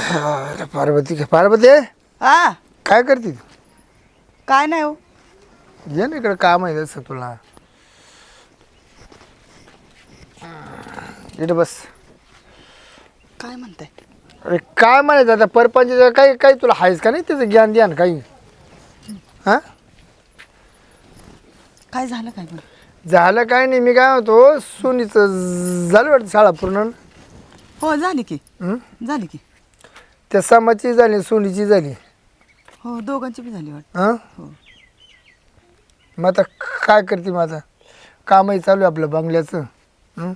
अरे पार्वती पार्वती हा काय करते तू? काय नाही हो. ये ना इकडे काम आहे तसं तुला. इकडे बस. काय म्हणताय? अरे काय म्हणायचं आता परपंच काही काही तुला आहेस का नाही त्याचं ज्ञान द्या ना काही. हां काय झालं काय पण? झालं काय नाही मी काय होतो सुनीचं झालं वाटतं शाळा पूर्ण. हो झाली की. हं? झाली की. त्या समाची झाली सुनीची झाली. हो दोघांची बी झाली वाटत. हां हो मग आता काय करते मग आता कामही चालू आहे आपलं बंगल्याचं. हं?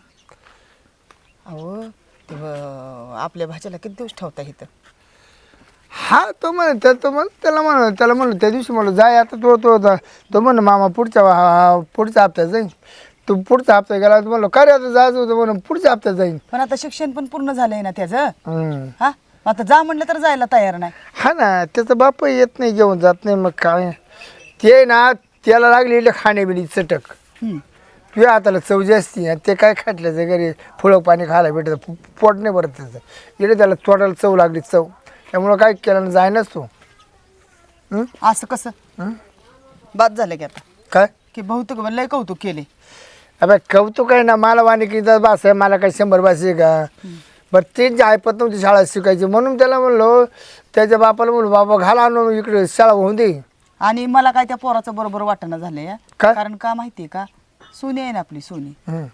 अहो ते आपल्या भाच्याला किती दिवस ठेवता इथं? हा तो म्हण त्याला म्हणलं त्या दिवशी म्हणलं जाय आता तो म्हण मामा पुढच्या हप्त्यात जाईन. तू पुढचा हप्ता गेला तर म्हणलं काय रे आता जायचं होतं म्हणून पुढच्या हप्त्यात जाईन. पण आता शिक्षण पण पूर्ण झालंय ना त्याचं. हं. हा आता जा म्हणलं तर जायला तयार नाही. हा ना त्याचा बाप येत नाही घेऊन जात नाही मग काय ते ना त्याला लागली इकडे खाण्याबिडी चटक. हं. तुझ्या हाताला चव जास्ती आणि ते काय खाटल्याचं घरी फुलं पाणी खायला भेटतं पोट नाही भरत त्याचं इकडे त्याला तोंडाला चव लागली चव त्यामुळं काय केलं ना जायनाच तो. असं कसं? बाद झालं की आता काय की बहुतेक लय कौतुक केले. अबे कौतुक आहे ना मला वानिकीचा बास आहे मला काय 100 बास आहे का. बरं त्यांची ऐपत नव्हती शाळा शिकायची म्हणून त्याला म्हणलो त्याच्या बापाला म्हणलो बाबा घाला आणून इकडे शाळा होऊन दे. आणि मला काय त्या पोराचं बरोबर वाटणं झालंय. काय? कारण का माहितीये का सोनी आहे ना आपली सोनी. हं.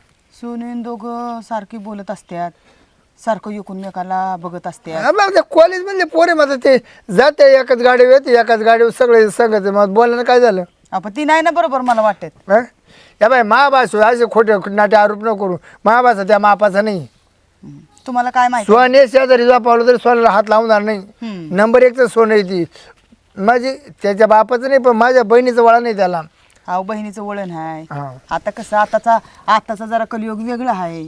सोनी दोघं सारखी बोलत असतात सारखं एकमेकाला बघत असतात. आम्हाला कॉलेजमधले पोरे माझं ते जाते एकाच गाडीवर येते एकाच गाडीवर सगळे सांगते मग बोलायला काय झालं. आपण ती नाही ना बरोबर मला वाटत. हं? या बाय महाभास असे खोटे नाटे आरोप न करू महाभासा त्या मापाचा नाही. तुम्हाला काय माहिती? सोने शेजारी पावलं तरी सोन्याला हात लावणार नाही. हम्म. नंबर 1 तर सोनं येते माझी त्याच्या बापाचं नाही पण माझ्या बहिणीचं वळा नाही त्याला. अहो बहिणीचं वळण आहे. हा. आता कसं आताचा जरा कलियुग वेगळं आहे.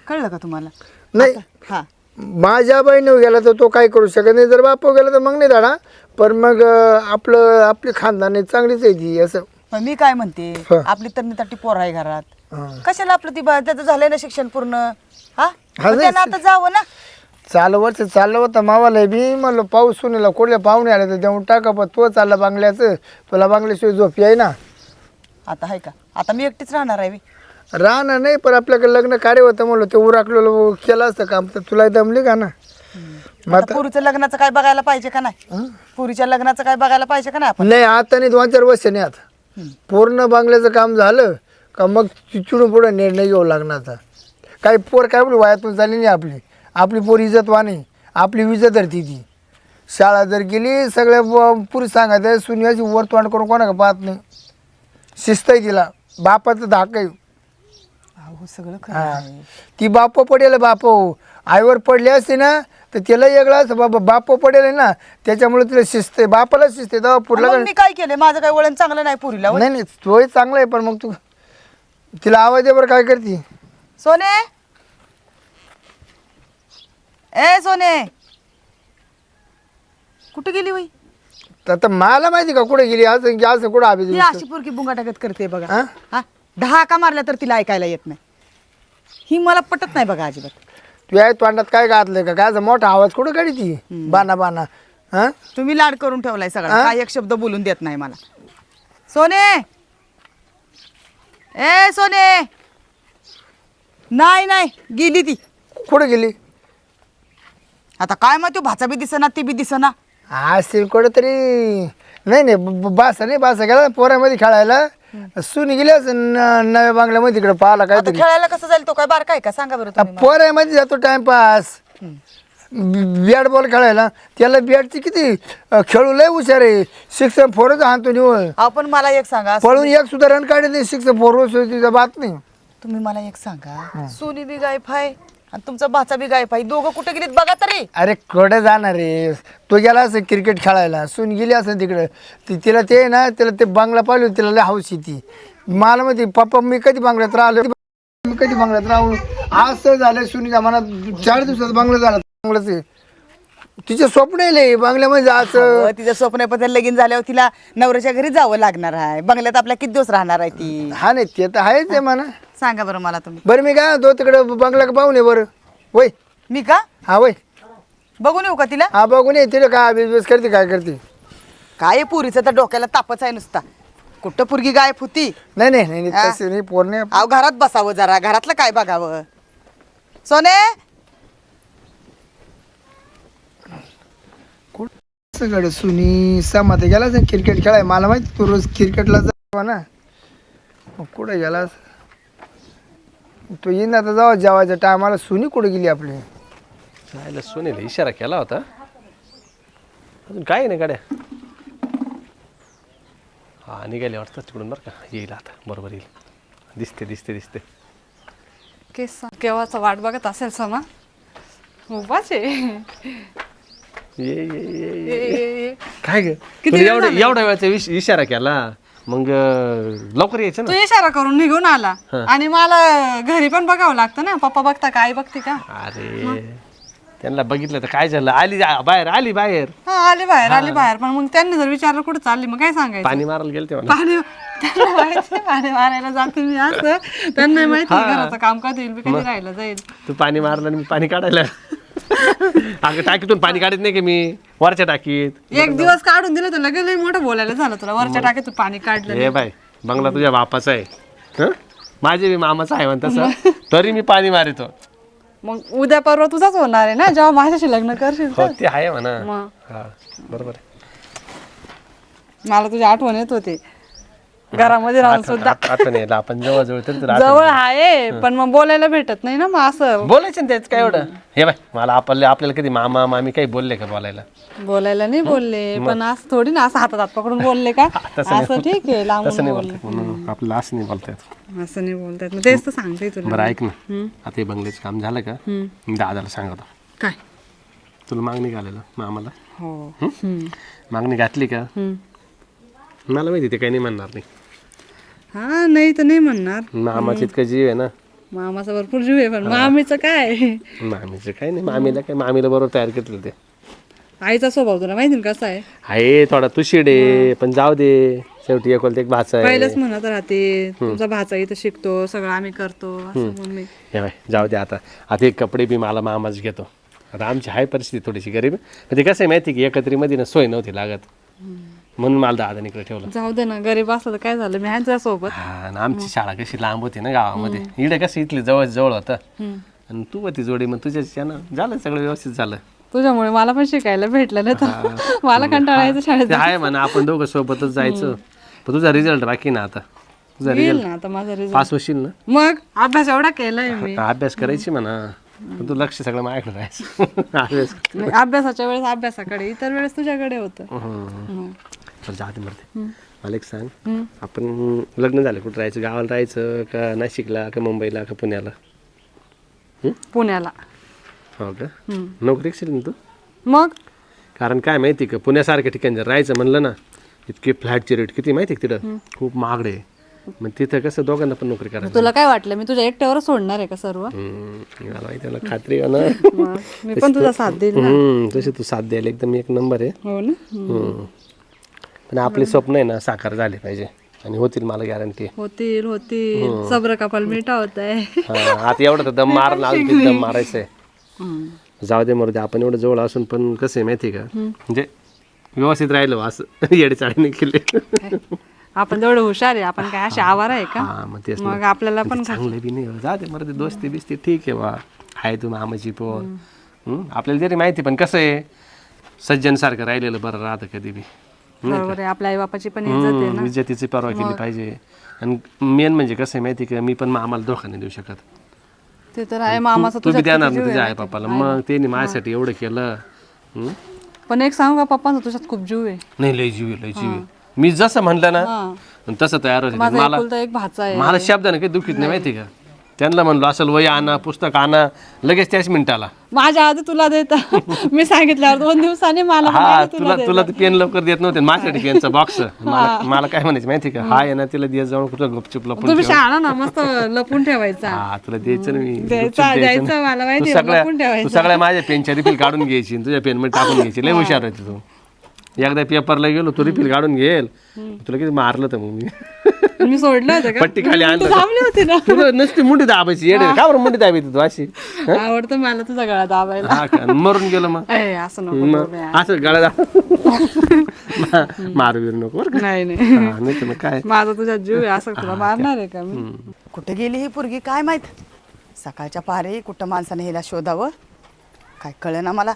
कळलं का तुम्हाला? नाही हा माझ्या बहिणीवर गेला तर तो काय करू शकत नाही जर बाप गेला तर मग नाही दाडा पण मग आपली खानदानी चांगलीच आहे ती असं. पण मी काय म्हणते हा. आपली तटी पोर आहे घरात. हा. कशाला आपलं ती त्याचं झालंय ना शिक्षण पूर्ण. हा हा, मग त्यानं आता जावं ना. चाललं होतं मावाला बी म्हणलं पाऊस सुनेला कुठल्या पाहुणे आले तर देऊन टाका पण तो चालला बांगल्याचं तुला बांगल्याशिवाय झोप याय ना. आता आहे का आता मी एकटीच राहणार आहे बी. राहणार नाही पण आपल्याकडे लग्न कार्य होतं म्हणलं ते उराकलेलं केलं असतं काम तर तुला दमली का ना. मग आता पुरीचं लग्नाचं काय बघायला पाहिजे का नाही? पुरीच्या लग्नाचं काय बघायला पाहिजे का नाही आपण? नाही आता नाही 2-4 वर्ष नाही आता पूर्ण बांगल्याचं काम झालं का मग चिडून पुढे निर्णय घेऊ लागणार आता. काही पोर काय आपली वयातून झाली नाही आपली पोर इज्जतवा नाही आपली विजत धरती ती. शाळा जर गेली सगळ्या पुरी सांगायचं सुनियाची वर तोंड करून कोणा पाहत नाही शिस्त आहे तिला बापाचं धाक आहे. अहो सगळं खरं हा आहे. ती बाप पडेल बाप आईवर पडली असते ना तर तिला वेगळा असं बाबा बाप पडेल ना त्याच्यामुळे तिला शिस्त आहे बापाला शिस्त आहे तेव्हा पुढला मग मी काय केलंय माझं काय वळण चांगलं नाही पुरीला. नाही नाही तोही चांगला आहे पण मग तू तिला आवाज आहे बरं काय करते. सोने ए सोने कुठे गेली बाई? तर आता मला माहिती का कुठे गेली आज आज कुठं ती आभी अशी पुरकी बुंगाटागत करते बघा. हा? हा 10 का मारल्या तर तिला ऐकायला येत नाही. ही मला पटत नाही बघा अजिबात. तू आहे तोंडात काय घातलं का काय मोठा आवाज कुठं काढी ती बाना बाना. हा तुम्ही लाड करून ठेवलाय सगळा. काय एक शब्द बोलून देत नाही मला. सोने ए सोने नाही नाही गेली ती. कुठं गेली आता काय मग तू भाचा बी दिसना ती बी दिसना. असेल कुठं तरी नाही बासा नाही बासा गेला पोरामध्ये खेळायला सुनी गेली असं नव्या बांगल्यामध्ये तिकडे पाहिला काय आता खेळायला कसं जाईल तो काय बार काय का सांगा बरं तुम्ही मला. पोरामध्ये जातो टाइमपास बॅट बॉल खेळायला त्याला बॅटची किती खेळू लय हुशार आहे 6-4 आणतो निवळ आपण मला एक सांगा पळून एक सुद्धा रन काढत नाही 6-4 तिचा बात नाही. तुम्ही मला एक सांगा सोनी बी गायब आहे आणि तुमचा भाचा बी गायब आहे दोघं कुठे गेलीत बघा तरी. अरे कुठं जाणार रे तो गेला असं क्रिकेट खेळायला सून गेली असं तिकडं तिला ते ना तिला ते बांगला पाहिलं तिला लय हौस ती मला माहिती पप्पा मी कधी बांगल्यात राहिलो मी कधी बांगल्यात राहू असं झालं सुनीच्या मनात 4 दिवसात बांगला झाला बांगलाच तिचे स्वप्न आहे बांगल्यामध्ये जायचं. तिचं स्वप्न पण लगीन झाल्यावर तिला नवऱ्याच्या घरी जावं लागणार आहे. बंगल्यात आपल्या किती दिवस राहणार आहे ती? हा नाही ते तर आहेच आहे म्हणा. सांगा बरं मला तुम्ही. बरं मी काय तो तिकडं बांगला का पाहून ये बरं वय मी का हा वय बघून येऊ का तिला? हा बघून ये तिला काय अभ्यास करते काय करते. काय पुरीचं तर डोक्याला तापच आहे नुसता. कुठं पुरगी गायब होती? नाही नाही नाही हा? तसं नाही पोर नाही. अहो घरात बसावं जरा, घरातलं काय बघावं. सोने सगळं सुनी समात गेला क्रिकेट खेळाय. मला माहिती तू रोज क्रिकेटला जावा ना. मग कुठे गेलास तो? येईन आता जावा जेवायच्या टायमाला. सुनी कुठे गेली आपली? चायला सोनेला इशारा केला होता, अजून काय नाही गाड्या. हा निघाले वाटतं तिकडून बरं का. येईल आता बरोबर येईल. दिसते दिसते दिसते. केस केव्हाचा वाट बघत असेल समा. उभाच आहे. ये ये ये ये. ये, ये, ये. काय ग किती तुला वेळ एवढ्या वेळाचा इशारा केला, मग लवकर यायचं तू ना. इशारा करून निघून आला आणि मला घरी पण बघावं लागतं ना. पप्पा बघता का आई बघते का? अरे त्यांना बघितलं तर काय झालं, बाहेर आली बाहेर. हा आली बाहेर पण मग त्यांनी जर विचारलं कुठं चालली मग काय सांगायचं? पाणी मारायला गेलते मला. पाणी त्यांना माहिती पाणी मारायला जाते मी असं. त्यांना माहिती घराचं काम कधी येईल कधी राहिलं जाईल. तू पाणी मारलं आणि मी पाणी काढायला. अगं टाकीतून पाणी काढत नाही की मी, वरच्या टाकीत. एक दिवस काढून दिलं तर लगेच लई मोठं बोलायला झालं तुला. वरच्या टाकीतून पाणी काढलं हे बाय बंगला तुझ्या बापाचा आहे, हं? माझे बी मामाचा आहे म्हणत तसं, तरी मी पाणी मारितो. मग उद्या परवा तुझाच होणार आहे ना जेव्हा माझ्याशी लग्न करशील हो तर. ते आहे म्हणा. मग हा बरोबर आहे. मला तुझी आठवण येत होती घरामध्ये राहून सुद्धा. आठवण यायला आपण जवळ तरी तुला जवळ आहे पण मग बोलायला भेटत नाही ना मग असं. बोलायचं ना त्याच काय एवढं. हे बाय मला आपल्याला कधी मामा मामी काही बोलले का बोलायला? बोलायला नाही बोलले पण असं थोडी ना असं हातात हात पकडून बोलले का असं ठीक आहे तसं लांबून नाही बोलले. बोलतात म्हणून आपल्याला असं नाही बोलतात. असं नाही बोलतात मग तेच तर सांगते तुला. बरं ऐक ना, आता हे बंगल्याचं काम झालं का, मी दादाला सांगतो काय तुला मागणी घालायला मामाला. हो मागणी घातली का मला माहिती ते काही नाही म्हणणार नाही. हा नाही तर नाही म्हणणार. मामाची इतकं जीव आहे ना. मामाचा भरपूर जीव आहे पण मामीचं काय. मामीचं काही नाही, मामीला बरोबर तयार केलं ते. आईचा स्वभाव तुला माहिती ना कसा आहे. आहे थोडा तुशिड आहे पण जाऊ दे, शेवटी एकोलते एक भाचा आहे. पहिलेच म्हणत राहते तुमचा भाचा इथं शिकतो सगळं आम्ही करतो असं म्हणून मी. हे बाय जाऊ दे आता. आता हे कपडे बी मला मामाच घेतो. आता आमची आहे परिस्थिती थोडीशी गरीब, पण ते कसं आहे माहिती की एकत्रीमध्ये ना सोय नव्हती लागत म्हणून मला दादा इकडे ठेवलं. जाऊ दे ना गरीब असलं तर काय झालं मी आहे तुझ्या सोबत. हा आणि आमची शाळा कशी लांब होती ना गावामध्ये, इकडे कसं इथली जवळ होतं आणि तू होती जोडी, मग तुझ्या ना झालं सगळं व्यवस्थित झालं. तुझ्यामुळे मला पण शिकायला भेटलं नाही तर मला कंटाळा यायचं शाळेत. ते आहे म्हणा आपण दोघं सोबतच जायचं. पण तुझा रिझल्ट बाकी ना आता. तुझा येईल रिझल्ट ना आता माझा रिझल्ट. पास होशील ना. मग अभ्यास एवढा केलाय मी. अभ्यास करायची म्हणा, पण तू लक्ष सगळं माझ्याकडे राहायचं. अभ्यास नाही, अभ्यासाच्या वेळेस अभ्यासाकडे इतर वेळेस तुझ्याकडे होतं. चल जाते मरते. मला एक सांग, आपण लग्न झालं कुठं राहायचं, गावाला राहायचं का नाशिकला का मुंबईला का पुण्याला? पुण्याला. हो का? नोकरी केली ना तू? मग कारण काय माहिती का, पुण्यासारख्या ठिकाणी जर राहायचं म्हणलं ना, इतके फ्लॅटची रेट किती माहिती का तिथं, खूप महागडे. मग तिथं कसं दोघांना पण नोकरी करायचं. तुला काय वाटलं मी तुझ्या एकट्यावर सोडणार आहे का सर्व? मला माहिती आहे, मला खात्री आहे ना. मग मी पण तुझा साथ देईल ना. तशी तू साथ द्यायला एकदम एक नंबर आहे. हो ना. पण आपले स्वप्न आहे ना साकार झाले पाहिजे आणि होतील, मला गॅरंटी आहे. होतील सब्र कपाल मिठा होत आहे. आता एवढं तर दम मार ना, दम मारायचंय. जाऊ दे मरू दे, आपण एवढं जवळ असून पण कसं आहे माहिती का, म्हणजे व्यवस्थित राहिलो असं येडेचाळीने केले. आपण तेवढं हुशार आहे, आपण काय असे आवार आहे का? हा मग तेच मग आपल्याला पण चांगलं बी नाही. जा दे मरू दे, दोस्ती बिस्ती ठीक आहे बा, आहे तू मामाची पोर. आपल्याला जरी माहिती, पण कसं आहे सज्जन सारखं राहिलेलं बरं राहतं कधी बी. बरोबर आहे, आपल्या आई बापाची पण इज्जत आहे ना. इज्जतीची पर्वा केली पाहिजे. आणि मेन म्हणजे कसं आहे माहिती का, मी पण मामाला धोका नाही देऊ शकत. ते तर आहे. मामाचा तू बी तुझ्या देणार ना तुझ्या आई बापाला, मग त्यांनी माझ्यासाठी एवढं केलं. पण एक सांगू का, पप्पांचा तुझ्यात खूप जीव आहे. नाही लय जीव आहे, लय जीव आहे. मी जसं म्हणलं ना तसं तयार होते. माझा एकुलता एक भाचा आहे. मला शब्दाने काही दुखीत नाही माहिती का. त्यांना म्हणलो असेल वही आणा, पुस्तक आणा, लगेच त्याच मिनिटाला. माझ्या आधी तुला देता मी सांगितल्यावर 2 दिवसांनी मला हा म्हणाले तुला तुला ते पेन लवकर देत नव्हते, माझ्यासाठी पेनचा बॉक्स. मला काय म्हणायचं माहिती का, हा आहे ना तिला दिवस जाऊन कुठं गपचूप लपून तुम्ही शाळा ना मस्त लपून ठेवायचा. हा तुला द्यायचं ना मी. द्यायचं मला माहिती, लपून तू ठेवायचं. सगळ्या माझ्या पेनच्या रिफिल काढून घ्यायची, तुझ्या पेन मध्ये टाकून घ्यायची. लय हुशार होती तू. एकदा पेपरला गेलो तू रिफिल काढून घेल तुला किती मारलं तर मग मी मी सोडलं होतं का पट्टी खाली तू आणलं थांबली होती ना तुला नसती मुंडी दाबायची येडे का बरं मुंडी दाबायची तू अशी आवडतं मला तुझा गळा दाबायला हा का मरून गेलो मग असं नको मग असं गळा मारू बिरू नको बरं का नाही नाही हा, नाही तर मग काय माझा तुझा जीव आहे असं तुला मारणार आहे का मी कुठे गेली ही पोरगी काय माहित सकाळच्या पारे कुठं माणसाने हिला शोधावं काय कळे ना मला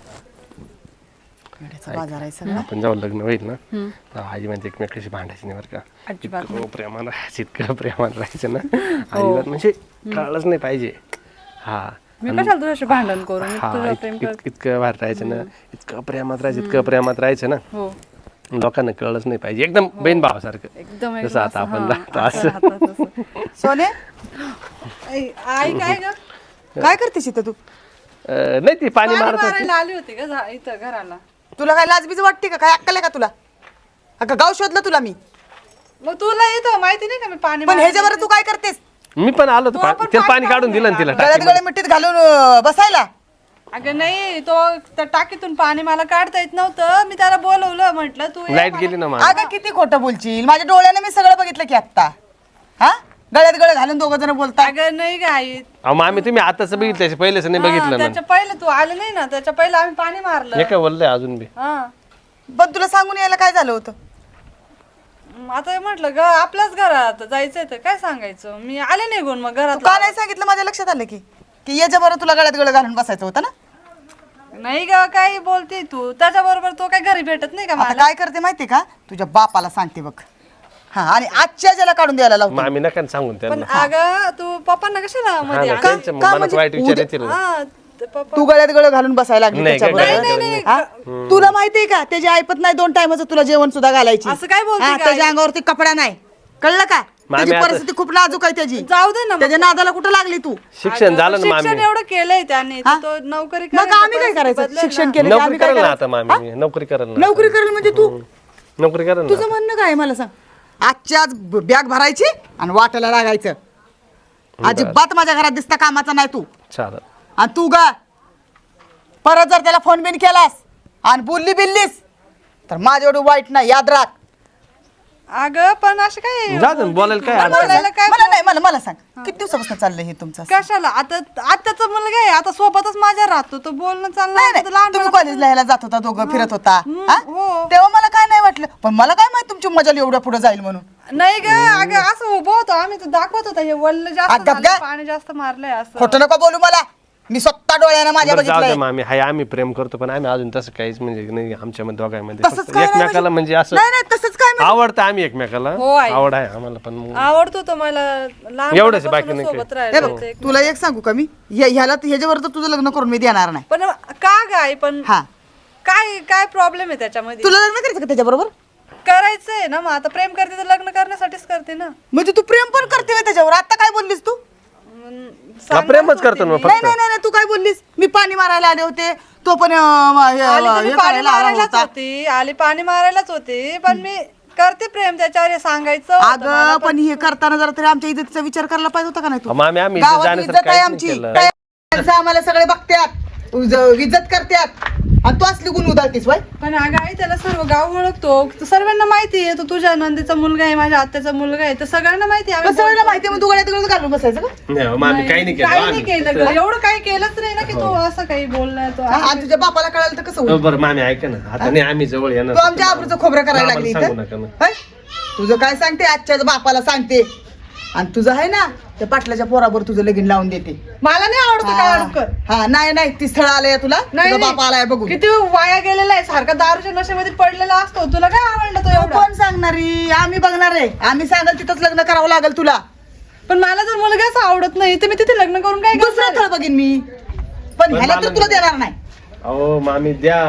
येड्याचा बाजार आहे सगळा. आपण जेव्हा लग्न होईल ना तेव्हा आजी म्हणजे एकमेकाशी भांडायची नाही बरं का इतकं प्रेमान राहायचं इतकं प्रेमान राहायचं ना आजीवर म्हणजे कळलंच नाही पाहिजे हा मी कशाला तुझ्याशी भांडण करू मी हा तुझं प्रेम करते इतकं भारी राहायचं ना इतकं प्रेमात राहायचं ना हो लोकांना कळलंच नाही पाहिजे एकदम बहीण भावासारखं एकदम जसं आता आपण राहतो असं सोने आई काय ग काय करतेस इथं तू नाही ती पाणी मारत होती. मारायला आली होती का इथं घराला तुला काय लाजबीज वाटते का काय अक्कल आहे का तुला अगं गाव शोधलं तुला मी मग तुला येतं माहिती नाही का मी पाणी पण ह्याच्यावर तू काय करतेस मी पण आलो होतो तिला पाणी काढून दिलं ना तिला गळ्यात गळे मिठीत घालून बसायला अगं नाही तो त्या टाकीतून पाणी मला काढता येत नव्हतं मी त्याला बोलवलं म्हटलं तू ये. लाईट गेली ना माझी अगं किती खोटं बोलशील माझ्या डोळ्याने मी सगळं बघितलं की आत्ता हा गळ्यात गळे घालून दोघं जण बोलता अगं नाही गाई अहो मामी तुम्ही आताच बघितलं पहिलेच नाही बघितलं ना त्याच्या पहिले तू आले नाही ना त्याच्या पहिले आम्ही पाणी मारलं हे काय बोललंय अजून बी हा पण तुला सांगून यायला काय झालं होतं आता म्हटलं ग आपल्याच घरात जायचंय तर काय सांगायचं मी आले निघून मग तू घरात का नाही सांगितलं माझ्या लक्षात आलं की याच्या बरोबर तुला गळ्यात गळे घालून बसायचं होतं ना नाही ग काय बोलते तू त्याच्या बरोबर तो काय घरी भेटत नाही का आता मला काय करते माहितीये का तुझ्या बापाला सांगते बघ हा आणि आजच्या ज्याला काढून द्यायला लावतो मामी नका ना सांगून पण त्यांना अगं तू पप्पांना कशाला हा मध्ये ना, त्यांच्या मनात वाईट विचार येतील ना. हा ते पप्पा तू गळ्यात गळे घालून बसायला लागली नाही, त्याच्याबरोबर. हा? तुला माहितीये का त्याची ऐपत नाही 2 टायमाचं तुला जेवण सुद्धा घालायची असं काय बोलते हा, काय? त्याच्या अंगावरती कपडा नाही कळलं का मामी त्याची आता- परिस्थिती खूप नाजूक आहे त्याची जाऊ दे ना मग. त्याच्या नादाला कुठं लागली तू शिक्षण झालं ना शिक्षण मामी एवढं केलंय त्याने तर हा? तो नोकरी मग करायचं, आम्ही काय परिस्थिती करायचं बदलेल शिक्षण ना. केलं की नोकरी आम्ही काय करेल ना करायचं? आता मामी नोकरी करेल ना नोकरी करेल म्हणजे तू नोकरी करेल ना तुझं म्हणणं काय आहे मला सांग आजच्या आज बॅग भरायची आणि वाटायला लागायचं अजिबात माझ्या घरात दिसता कामाचा नाही तू चालेल आणि तू गा परत जर त्याला फोन बिन केलास आणि बोलली बिल्लीस तर माझं एवढं वाईट नाही याद राख अगं पण असं काय जा ना, बोलायला काय मला अडचण बोलायला काय मला नाही मला सांग किती दिवसापासून चाललंय हे तुमचं कशाला आता आताचा मुलगा आहे आता सोबतच माझ्या राहतो तो बोलणं चाललं नाही आता नाही तुम्ही कॉलेजला ह्याला जात होता दोघं फिरत होता हा? हो. तेव्हा मला काय नाही वाटलं पण मला काय माहित तुमची मजा एवढ्या पुढे जाईल म्हणून नाही ग अगं असं उभं होतो आम्ही तर दाखवत होता हे वल्ल जास्त अगं, झालं, गं. पाणी जास्त मारलंय असं खोटं नको बोलू मला मी स्वतः डोळ्यानं माझ्या बरं, जाऊ दे बघितलंय मामी हाय आम्ही प्रेम करतो पण आम्ही अजून तसं काहीच म्हणजे नाही आमच्यामध्ये दोघांमध्ये तसंच फक्त काय नाही एकमेकाला म्हणजे असं नाही नाही तसंच काय म्हणजे? आवडतं आम्ही एकमेकाला हो, आई. आवड आहे आम्हाला पण मग आवडतो तो मला लहान एवढंच आहे, बाकी नाही सोबत काही. हे राहायचं बघ तुला एक सांगू का मी ह्याला ह्याच्यावर तर तुझं लग्न करून मी देणार नाही पण का गाय पण हा काय काय प्रॉब्लेम आहे त्याच्यामध्ये तुला लग्न करायचं का त्याच्याबरोबर करायचंय ना मग आता प्रेम करते तर लग्न करण्यासाठीच करते ना म्हणजे तू प्रेम पण करते व्हय त्याच्यावर आता काय बोललीस तू हा, प्रेमच करतो ना नाही फक्त नाही नाही तू काय बोललीस मी पाणी मारायला आले होते तो पण आली तर मी हे पाणी करायला आला मारायलाच होता. होती आली पाणी मारायलाच होती पण मी करते प्रेम त्याच्यावर हे सांगायचं होतं मला. अगं पण हे करताना जरा तरी आमच्या इज्जतीचा विचार करायला पाहिजे होता का नाही तू मामी आम्ही इथे गावात जाण्यासाठी इज्जत आहे काहीच आमची नाही केलं. काय माणसं आम्हाला सगळे बघतात इज्जत करतात आणि तू असली गुण उधळतीस वय पण अगं आई त्याला सर्व गाव ओळखतो सर्वांना माहिती आहे तो तुझ्या नंदीचा मुलगा आहे माझ्या आत्याचा मुलगा आहे तर सगळ्यांना माहिती आहे आम्ही सगळ्यांना माहिती आहे, मग तू गळ्यात गळ्यात घालून बसायचं का नाही हो, मामी काही नाही केलं काही नाही आम्ही. केलं ग. एवढं काही केलंच नाही ना की तो असं काही बोललाय तो हा, आणि तुझ्या बापाला कळालं तर कसं होईल हो, बरं मामी ऐका ना आता नाही आम्ही जवळ येणार तू आमच्या आबरूचं खोबरं करायला लागली आम्हाला इथं सांगू नका ना. होय? तुझं काय सांगते आजच्या बापाला सांगते आणि तुझं आहे ना त्या पाटलाच्या पोराबर तुझं लगीन लावून देते मला नाही आवडत काय अडकर हा नाही नाही ती स्थळ आलंय तुला नाही तुझा नाही. बाप आलाय बघू किती वाया गेलेला आहे सारखा दारूच्या नशेमध्ये पडलेला असतो तुला काय आवडलं तो एवढं कोण सांगणारी आम्ही बघणार आहे आम्ही सांगाल तिथंच लग्न करावं लागेल तुला पण मला जर मुलगाच आवडत नाही तर मी तिथे लग्न करून काय करणार दुसरं आहे? स्थळ बघीन मी पण ह्याला तर तुला देणार नाही अहो मामी द्या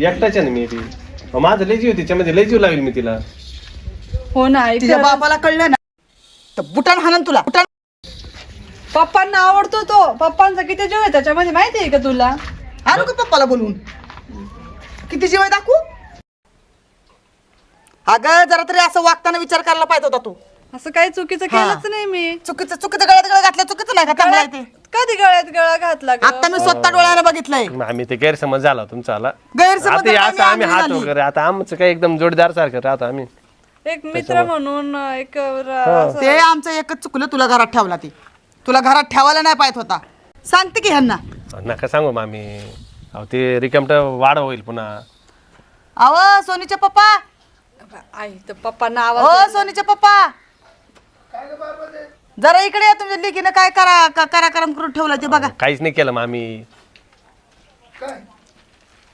एकटाच आहे ना मी ती अहो, माझं लय जीव तिच्यामध्ये लय जीव लागेल मी तिला हो ना आई तिच्या बापाला कळलं ना तर बुटान हाणन तुला बुटान पप्पांना आवडतो तो पप्पांचा किती जीव आहे त्याच्यामध्ये माहिती आहे का तुला आणू का पप्पाला बोलवून किती जीव आहे दाखवू अगं जरा तरी असं वागताना विचार करायला पाहिजे होता तू असं काही चुकीचं केलंच नाही मी. चुकीचं गळ्यात गळा घातलं चुकीचं नाही का? चांगलं आहे ते. कधी गळ्यात गळा घातला ग? आता मी स्वतः डोळ्याला बघितलंय. आम्ही ते गैरसमज झाला तुमचा आला. गैरसमज आता हे असं आम्ही आम्ही हात वगैरे आता आमचं काय एकदम जोडीदार सारखं राहतो आम्ही. एक मित्र म्हणून एक असं- ते आमचं एकच चुकलं, तुला घरात ठेवला ती. तुला घरात ठेवायला नाही पाहिजे होता. सांगते की ह्यांना. नका सांगू मामी. अहो ते रिकामट वाढ होईल पुन्हा. अव सोनीचे पप्पा, आई तर पप्पांना ओ आवाज सोनीचे पप्पा, जरा इकडे या. तुमच्या लेकीनं काय कराक्रम करून ठेवला ते बघा. काहीच नाही केलं मामी. काय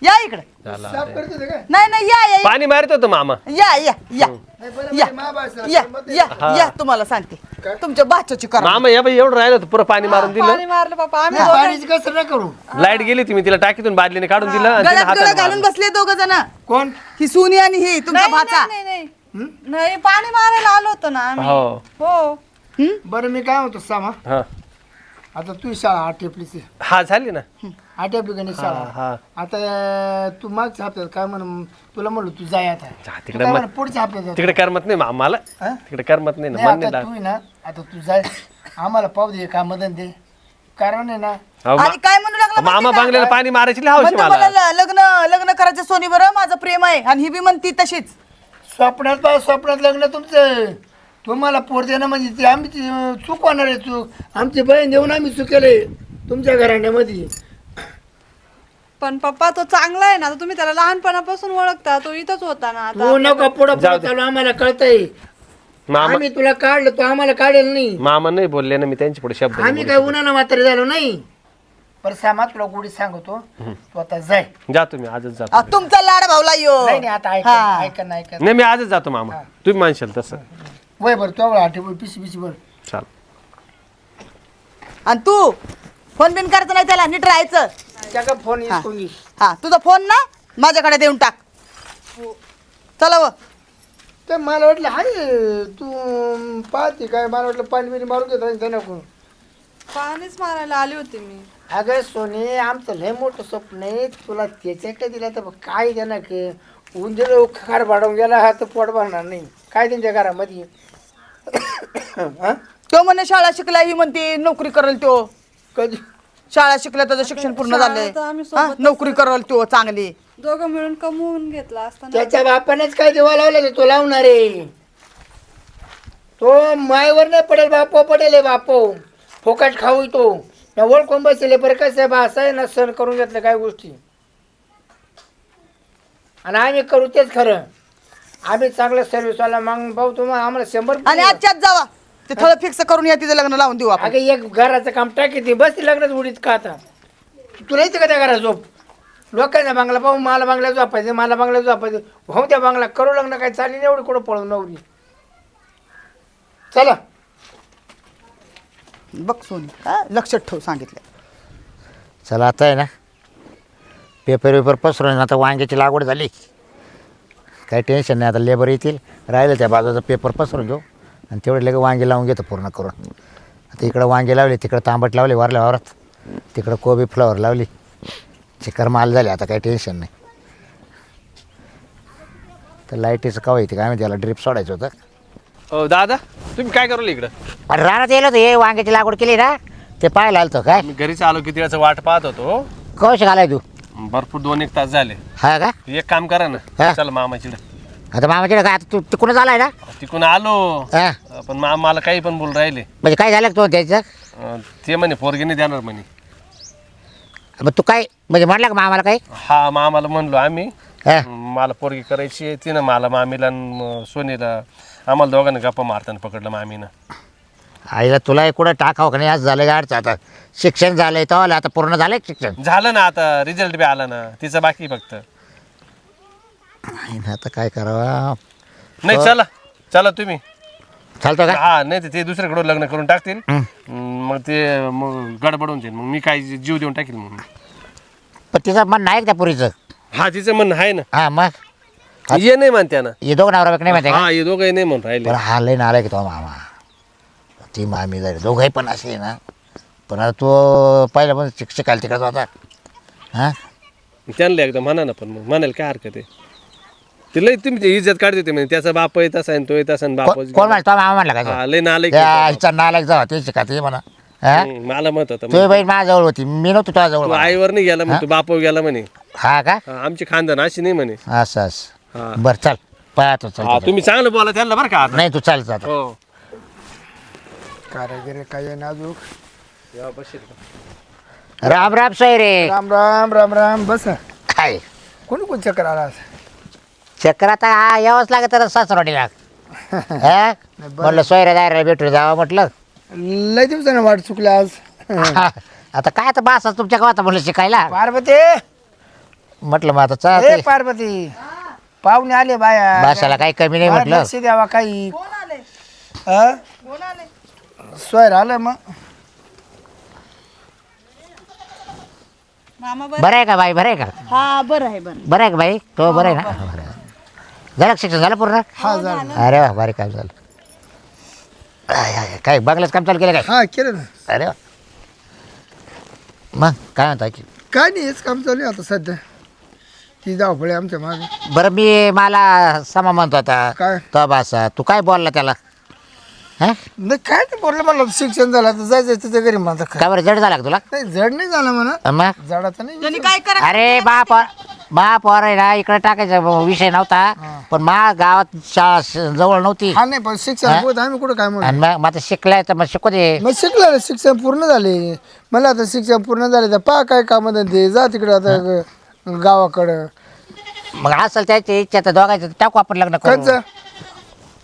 या इकडे. झाला साफ करते ते काय नाही या पाणी मारत होतो मामा. या या या नाही बरं या म्हणजे महाभारतात या मध्ये- या या तुम्हाला सांगते तुमच्या बाच्याची करा. मामा या बाई एवढं राहिलं होतं पुरं पाणी मारून दिलं. पाणी मारलं पप्पा आम्ही नाही, पाणीची कसर नाही करू. लाईट गेली ती मी तिला टाकीतून बादलीने काढून दिलं आणि तिने गळ्यात गळा हाताने घालून मारलं. बसले दोघ जण. कोण ही सोनी आणि ही तुमचा नाही, भाचा. नाही, नाही, नाही. नाही पाणी मारायला आलो होतो ना आम्ही. हो हो बरं मी काय म्हणतो सामा, हा आता तू शाळा आटेपलीची हा झाली ना. आटेपली गणेश शाळा. हा आता तू मागच्या हप्त्यात काय म्हण तुला म्हणलो तू जाय आता. जा तू तिकडे काय मग म्हण, पुढच्या हप्त्यात जा. तिकडे करमत नाही आम्हाला. हा? तिकडे करमत नाही ना नाही मन आता नाही तू आहे ना, आता तू जाय आम्हाला पाहू दे का मदन दे, कारण आहे ना अहो, आणि काय म्हणू लागला मामा माहिती का? बांगल्याला पाणी मारायची लय हौस आहे म्हणतो मला. मला लग्न करायचं सोनी बरं माझं प्रेम आहे. आणि ही बी म्हणती तशीच. स्वप्नात लग्न तुमचं, तुम्हाला पोर देणं म्हणजे ती आम्ही चूक होणार आहे. चूक आमची बहीण देऊन आम्ही चुकेले तुमच्या घराण्यामध्ये. पण पप्पा तो चांगला आहे ना, आता तुम्ही त्याला लहानपणापासून ओळखता, तो इथंच होता ना. आता तू नको पुढं चालू, आम्हाला कळतंय. मामा आम्ही तुला काढलं, तू आम्हाला काढेल नाही. मामा नाही बोलले ना मी त्यांच्या पुढे शब्द नाही आम्ही काय उन्हानं मात्र झालो नाही. पर सामा तुला गोडी सांगतो, तू आता जाय. बोलले. जा तुम्ही आजच जातो. तुमचा लाड भावला यो. नाही नाही, आता हा. ऐका ना. नाही मी आजच जातो मामा. तुम्ही मानशाल तसं. वय बरं तो आठवण पिशी बर. चाल. आणि तू फोन बिन करायचं नाही त्याला, नीट राहायचं. त्याचा फोन येऊन घे. हा तुझा फोन ना माझ्याकडे देऊन टाक. चला व. तर मला वाटलं हाय तू पाहते काय, मला वाटलं पाणी बिणी मारून घेत राहील त्यांना कोण. पाणीच मारायला आली होती मी. अगं सोने, आमचं लय मोठं स्वप्न आहे. तुला त्याच्याकडे दिला तर काय देणार की उंदीर खाड भाडवून गेला हा तर पोट भरणार नाही काय त्यांच्या घरामध्ये. हा? तो म्हणे शाळा शिकला, ही म्हणते नोकरी करेल. तो कधी शाळा शिकला, त्याचं शिक्षण पूर्ण शाळा झालंय. तर आम्ही हा, सोबतच नोकरी करेल तो चांगली. दोघं मिळून कमवून घेतला असताना. त्याच्या बापानेच काय देवा लावलं तो लावणार आहे. तो मायवर नाही पडेल, बापो पडेल बापो. फोकाट खाऊ तो ओळखून बसले. बरं कसं आहे बा, असं आहे ना, सण करून घेतलं काय गोष्टी. आणि आम्ही करू तेच खरं. आम्ही चांगलं सर्व्हिसवाला मग भाऊ तुम्हाला आम्हाला 100. आणि आजच्याच जावा ते थोडं फिक्स करून या, तिचं लग्न लावून देऊ आपण. अगं एक घराचं काम टाकी ती बस ती लग्नात उडीत का आता. तुला येते का त्या घरात झोप. लोकांचा बांगला पाहू, मला बांगला झोपायचं, मला बांगला झोपायचं. हो त्या बांगला करू लग्न काय चालली नाही एवढी कुठं पळून नवरी. चला बघ सोनी, हा, लक्षात ठेव सांगितलं. चला आता आहे ना, पेपर पसरून आता वांग्याची लागवड झाली, काही टेन्शन नाही. आता लेबर येतील, राहिलं त्या बाजूचा पेपर पसरून घेऊ आणि तेवढे लगे वांगे लावून घेतो पूर्ण करून. आता इकडं वांगे लावले, तिकडं तांबट लावले वारल्या वावरात, तिकडं कोबी फ्लॉवर लावली, चिकर माल झाले. आता काही टेन्शन नाही. तर लाईटीचं कवा येते काय माहिती, त्याला ड्रिप सोडायचं होतं. हो दादा तुम्ही काय करू इकडं. अरे रानात येलो होतं, हे वांग्याची लागवड केली ना, ते पाहायला आलं होतं. काय मी घरीच आलो किती वेळाचं वाट पाहत होतो. कौश घालाय तू. भरपूर 2-1 तास झाले. हा का? एक काम करा ना, हा. चला मामाची आता मामाकडे काय, आता तू तिकडून आलाय ना. तिकडून आलो. हा पण मला काही पण बोल राहिले. म्हणजे काय झालं तो त्याचं. ते म्हणे पोरगी नाही देणार म्हणे. मग तू काय म्हणजे म्हणला का मामाला काय. हा मामाला म्हणलो आम्ही, हा मला पोरगी करायची आहे. तिनं मला मामीला आणि सोनीला आम्हाला दोघांना गप्पा मारताना पकडलं मामीनं. आईला तुला कुठं टाकावं का नाही आज झालं गाडचं. आता शिक्षण झालंय तो आता पूर्ण झालंय शिक्षण. झालं ना, आता रिझल्ट बी आला ना, तिचं बाकी फक्त. आता काय करावं. नाही चला चला तुम्ही. चालतो का. हा नाही ते दुसऱ्याकडे लग्न करून टाकतील. हं. मग ते मग गडबडून जाईल. मग मी काय जीव देऊन टाकील मग. पण तिचं मन नाही त्या पुरीचं. हा तिचं म्हणणं आहे ना. हा मग ये नाही म्हणत्या ना. हे दोघं नवरा बायको नाही माहिती का. हा हे दोघंही नाही म्हणून राहिले. पण हा लय नालायक तो मामा, ती मामी जाईल दोघंही पण असे ना. पण आता तो पहिला पण शिक्षकाला तिकडचा होता. हां त्यांना एकदा म्हणा ना, पण मग म्हणायला काय हरकत आहे. ते लय तुम्ही इज्जत काढते होते म्हणजे त्याचा बाप आहे तसा आहे, तो आहे तसा आणि बाप कोण म्हणतो मामा म्हणला का हा लय नालायक त्या आहे. आईचा नालायक जावा ते शिका ते म्हणा हा मला मत होतं तुझी बहीण माझ्याजवळ होती मी नव्हतो तुझ्याजवळ तू आईवर नाही गेला म्हणे, तू बापावर गेला म्हणे. हा का हा, आमची खानदान अशी नाही म्हणे. असं असं हा. बरं चल पाहतो चल हा, तुम्ही चांगलं बोला त्यांना बरं का आता. नाही तू चाल आता हो कारागिरी काय आहे नाजूक. राम राम सोयरे राम राम राम राम बस काय कोणी कोण चक्कर आला चक्कर आता यावंच लागत तर सासरवाडीला म्हटलं सोयरे दायला भेटून जावं म्हटलं लय दिवसानं वाट चुकल्या आज. आता काय तर बास तुमच्या गावात म्हटलं शिकायला पार्वती म्हटलं मग आता ए चालतंय. पार्वती पाहुणे आले बाया भाषाला काही कमी नाही म्हटलं लक्ष द्यावा काही कोण आले अं? कोण आले सोयर आलं मग मामा बरं बरं आहे का बाई बरं आहे का हा बरं आहे बरं बरं आहे का बाई तो बरं आहे ना बरं आहे. झालं का शिक्षण झालं पूर्ण हा झालं अरे वा भारी काम झालं आय, आय, काय बंगल्याच काम चालू केलं काय हा केलं ना अरे वा मग काय म्हणता की काय नाही हेच काम चालू आहे आता सध्या ती धावपळे आमच्या मागे बरं मी मला समा म्हणतो आता काय तो बासा तू काय बोलला त्याला हा नाही काय नाही बोललं मला शिक्षण झालं आता जायचं तिच्या घरी माझं काय का बरं जड झाला का तुला नाही जड नाही झालं म्हणा मग जडाचं नाही त्यांनी काय करा अरे बाप आहे ना इकडे टाकायचा विषय नव्हता पण मा गावात शाळा जवळ नव्हती हा नाही पण शिक्षण होत आम्ही कुठं काय म्हणू आणि मग आता शिकलाय तर मग शिकू दे मग शिकलं ना शिक्षण पूर्ण झाले मला आता शिक्षण पूर्ण झाले तर पहा काय काम ते जा तिकडे आता गावाकडं मग असेल त्याची इच्छा तर दोघायचं तर टाकू आपण लग्न करू कंच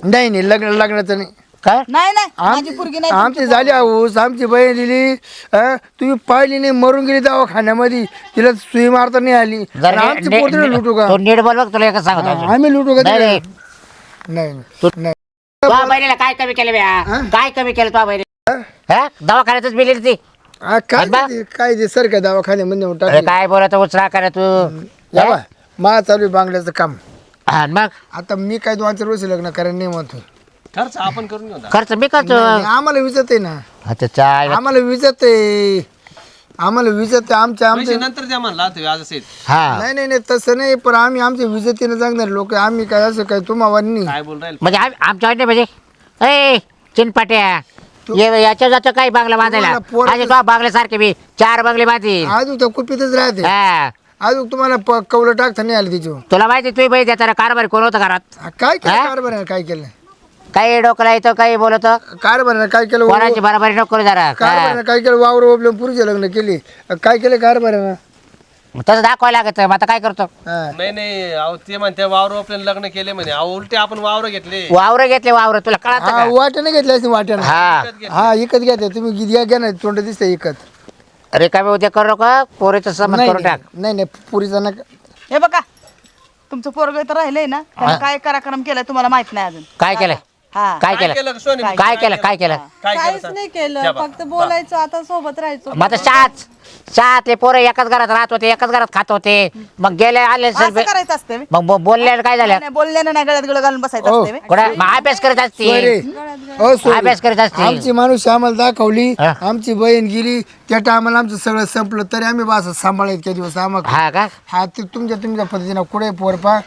नाही नाही लग्नाचं नाही काय नाही नाही माझी पोरगी नाही आमची झाली आऊस आमची बहीण दिली तुम्ही पाहिली नाही मरून गेली दवाखान्यामध्ये तिला सुई मारता नाही आली आणि आमची पोतरी लुटू का तो नीट बोल बघ तुला एकच सांगतो अजून. आम्ही लुटू का नाही, तिला? नाही. नाही नाही तुझ्या बहिणीला काय कमी केलं बया काय कमी केलं तुझ्या बहिणी हा दवाखान्यातच बिली ती हा, काय ते सर काय दवाखान्यामध्ये नेऊन अरे टाकली काय बोलत उचरा करे तू या बा मा चालू आहे बांगल्याचं काम हा, मग आता मी काय 2-4 वर्ष लग्न करायला नाही म्हणतो खर्च आपण करून घेऊ ना. खर्च मी करतो नाही, आम्हाला विजत आहे ना अच्छा चाय आम्हाला विजत आहे आम्हाला विजत आहे आमच्या पैसे आमच्या नंतर द्या म्हणला ते आज असेल. हा नाही नाही नाही तसं नाही पण आम्ही आमच्या विजतीनं जगणार लोक आम्ही काय असं काय तुम्हाला नाही काय बोल राहील म्हणजे आमच्या वाटणे म्हणजे ए चिनपाट्या याच्या जातो काही बांगला बांधायला तुम्हाला पोरं- अरे तो बांगल्यासारखे मी 4 बांगले बांधील अजून त्या कुपीतच राहते हा अजून तुम्हाला कवलं टाकता नाही आलं तिच्यावर तुला माहिती तुम्ही बाई त्याचा कारभार कोण होतं घरात काय केलं हा? कारभार काय केलं काही डोकला येतो काही बोलतो कारभार काय केलं कोणाची बरोबरी नको करू जरा कारभार काय केलं वावर ओपलं पुरुष लग्न केली काय केलं कारभार तसं दाखवायला लागत मग आता काय करतो नाही नाही अहो ते म्हणते वावर आपल्याला लग्न केले म्हणे अहो उलटे आपण वावर घेतले. वावर घेतले वावर तुला कळत हा का वाट्याने घेतल्या असते वाट्यानं हा हा इकत घ्या तुम्ही घ्या ना तोंड दिसतंय इकत रिकामी उद्या करू नका पोरीचं समज करून टाक नाही नाही पुरीचा नका हे बघा तुमचं पोरग तर राहिलंय ना त्यानं काय कराक्रम केलाय तुम्हाला माहित नाही अजून काय केलं हा काय केलं केलं का सोनी? काय केलं काय केलं काय केलं काहीच नाही केलं फक्त बोलायचं आता सोबत राहायचो मग आता शाळातले पोरं एकाच घरात राहत होते एकाच घरात खात होते मग गेले आले असं करायचं असते मग बोलल्यानं काय झालं नाही बोलल्यानं नाही गळ्यात गळ घालून बसायचं हो. असते बे. कुठं मग अभ्यास करत असते सोयरे ओ सोयरे. अभ्यास करत असते आमची माणूस आम्हाला दाखवली हा. आमची बहीण गेली त्या टायमाला आमचं सगळं संपलं तरी आम्ही बस सांभाळायचं त्या दिवस आम्हाला हा का हा ते तुमच्या पद्धतीनं कुठे पोरपा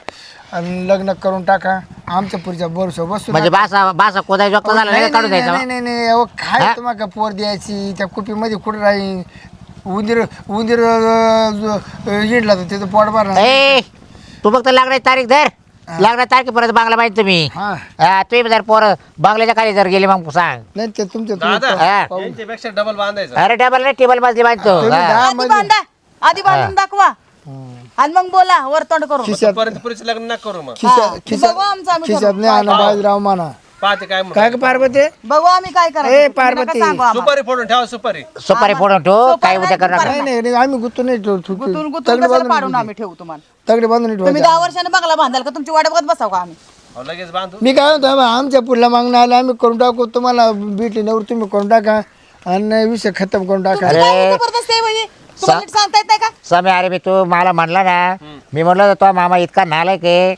आणि लग्न करून टाका आमच्या पुढच्या वर्ष बसू म्हणजे बासा कोदाय जोगता झाला नाही नाही काढून नाही द्यायचा नाही, नाही अहो, काय हा? तुम्हाला पोर द्यायची त्या कुपीमध्ये कुठं राहील उंदीर उंदीर इडला तर त्याचं पोट भरणार ए तू फक्त लागण्याची तारीख धर लागणार तारखेपर्यंत बांगला माहिती तुम्ही हा हा तुम्ही जर पोरं बांगल्याच्या खाली जर गेले मग सांग नाही ते तुमच्या दादा हा. यांच्यापेक्षा डबल बांधायचं. अरे टेबल नाही टेबल मजली बांधतो तुम्ही हा. दहा आधी मध्ये बांधा आधी बांधून दाखवा आणि मग बोला वर तोंड करून खिशात पर्यंत पुरीचं लग्न नका करू मग बघू आमचं आम्ही खिशात नाही आणा बाजराव म्हणा पाहते काय म्हणून. काय का पार्वती बघू आम्ही काय ए, करायचं पार्वती. तुम्ही नका सांगू आम्हाला. सुपारी फोडून ठेवा सुपारी. सुपारी फोडून ठेव काय उद्या करणार नाही नाही नाही, आम्ही गुत्तू नाही गुतून गुतून कशाला पाडून आम्ही ठेवू तुम्हाला तगडे बांधून तुम्ही ठेवायचे 10 वर्षाने बंगला बांधाल का तुमची वाट बघत बसाव का आम्ही अहो, लगेच बांधू. मी काय म्हणतो आमच्या पुढला मागणं आलं आम्ही करून टाकू तुम्हाला भेटली नवर तुम्ही करून टाका आणि विषय खतम करून टाका अरे. काय जबरदस्त आहे बाई? तुम्हाला नीट सांगता येत नाही का समय अरे मी तू मला म्हणला ना मी म्हणलं तो मामा इतका नालायक आहे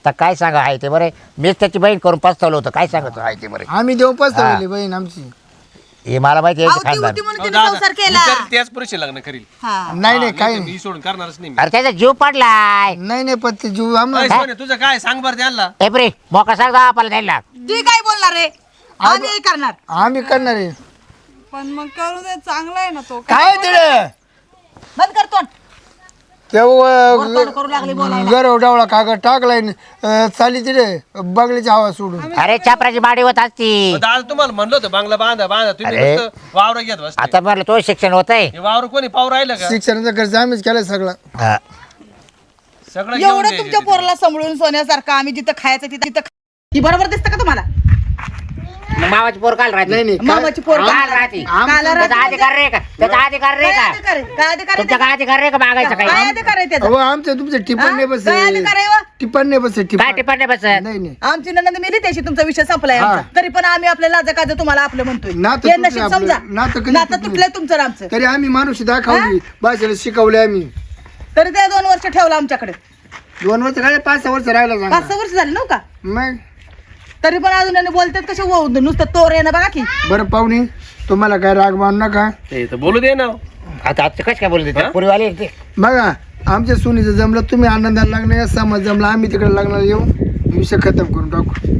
तर काय सांगा आहे ते बरे मीच त्याची बहीण करून पस्तावलं होतं काय सांगतो आहे ते बरे आम्ही देऊ पसरवली बहीण आमची हे मला माहिती आहे अहो, याचं ती खानदान. होती म्हणून तिने संसार केला त्याच पुरुषी लग्न करील हा. नाही काही मी सोडून करणारच नाही मी. अरे त्याचा जीव पडलाय नाही पण ते जीव अय, आम्हाला सोने, तुझं काय सांग बरं त्यांना. एप्री मोका सांग आपल्याला द्यायला. ती काय बोलणार रे आम्ही करणार आम्ही करणार आहे पण मग करू दे, चांगला आहे ना तो. काय तिथे बंद करतो तेव्हा करू लागली बोलायला गरव डावळा कागद टाकलाय चाली तिथे बगलीची हवा सोडून अरे छापराची माडी होत असती. दादा तुम्हाला म्हणलं होतं बांगला बांधा बांधा तुम्ही अरे. नुसतं वावर घेत बसले. आता म्हणलं तो शिक्षण होत आहे. हे वावर कोणी पाव राहिलं का शिक्षणाचा खर्च आम्हीच केलाय सगळा सगळं घेऊन एवढं द्यायचे तुमच्या तिथे. पोराला सांभाळून सोन्यासारखं आम्ही जिथं खायचं तिथं ही बरोबर दिसतं का तुम्हाला मावाची पोर काल राहते. नाही काय- मामाची पोर काल राहते. काला त्याचा अधिकार रे का त्याचा अधिकार रे काय का अधिकार आहे? काय अधिकार आहे तुमचा काय अधिकार रे का मागायचं काय काही अधिकार आहे त्याचा अहो आमचं तुमचं टिप्पण नाही बस काय अधिकार आहे व? टिप्पण नाही बस काय टिप्पण टिप्पण नाही बसत. नाही नाही आमची ननंद मेली त्याशी तुमचा विषय संपलाय हा. आमचा. तरी पण आम्ही आपल्या लाजा काज तुम्हाला आपलं म्हणतोय नातं हे तुटलं नशीब आपलं. समजा नातं कधी नातं तुटलं? तुटलंय तुमचं आणि आमचं तरी आम्ही माणूस दाखवली भाषेला शिकवले आम्ही तरी त्या 2 वर्ष ठेवलं आमच्याकडे 2 वर्ष काय 5-6 वर्ष राहिला सांगा 5-6 वर्ष झाली नव्ह का मग तरी पण अजून यांनी बोलतात कसे नुसतं तोर आहे ना बघा की बरं पाहुणे तुम्हाला काय राग मानू नका ते तर बोलू दे ना. आता आज कसं काय बोलते हा? पूर्वीवाले ते बघा आमच्या सुनीचं जमलं तुम्ही आनंदाला लागणार या समाज जमला आम्ही तिकडे लागणार येऊ विषय खतम करून टाकू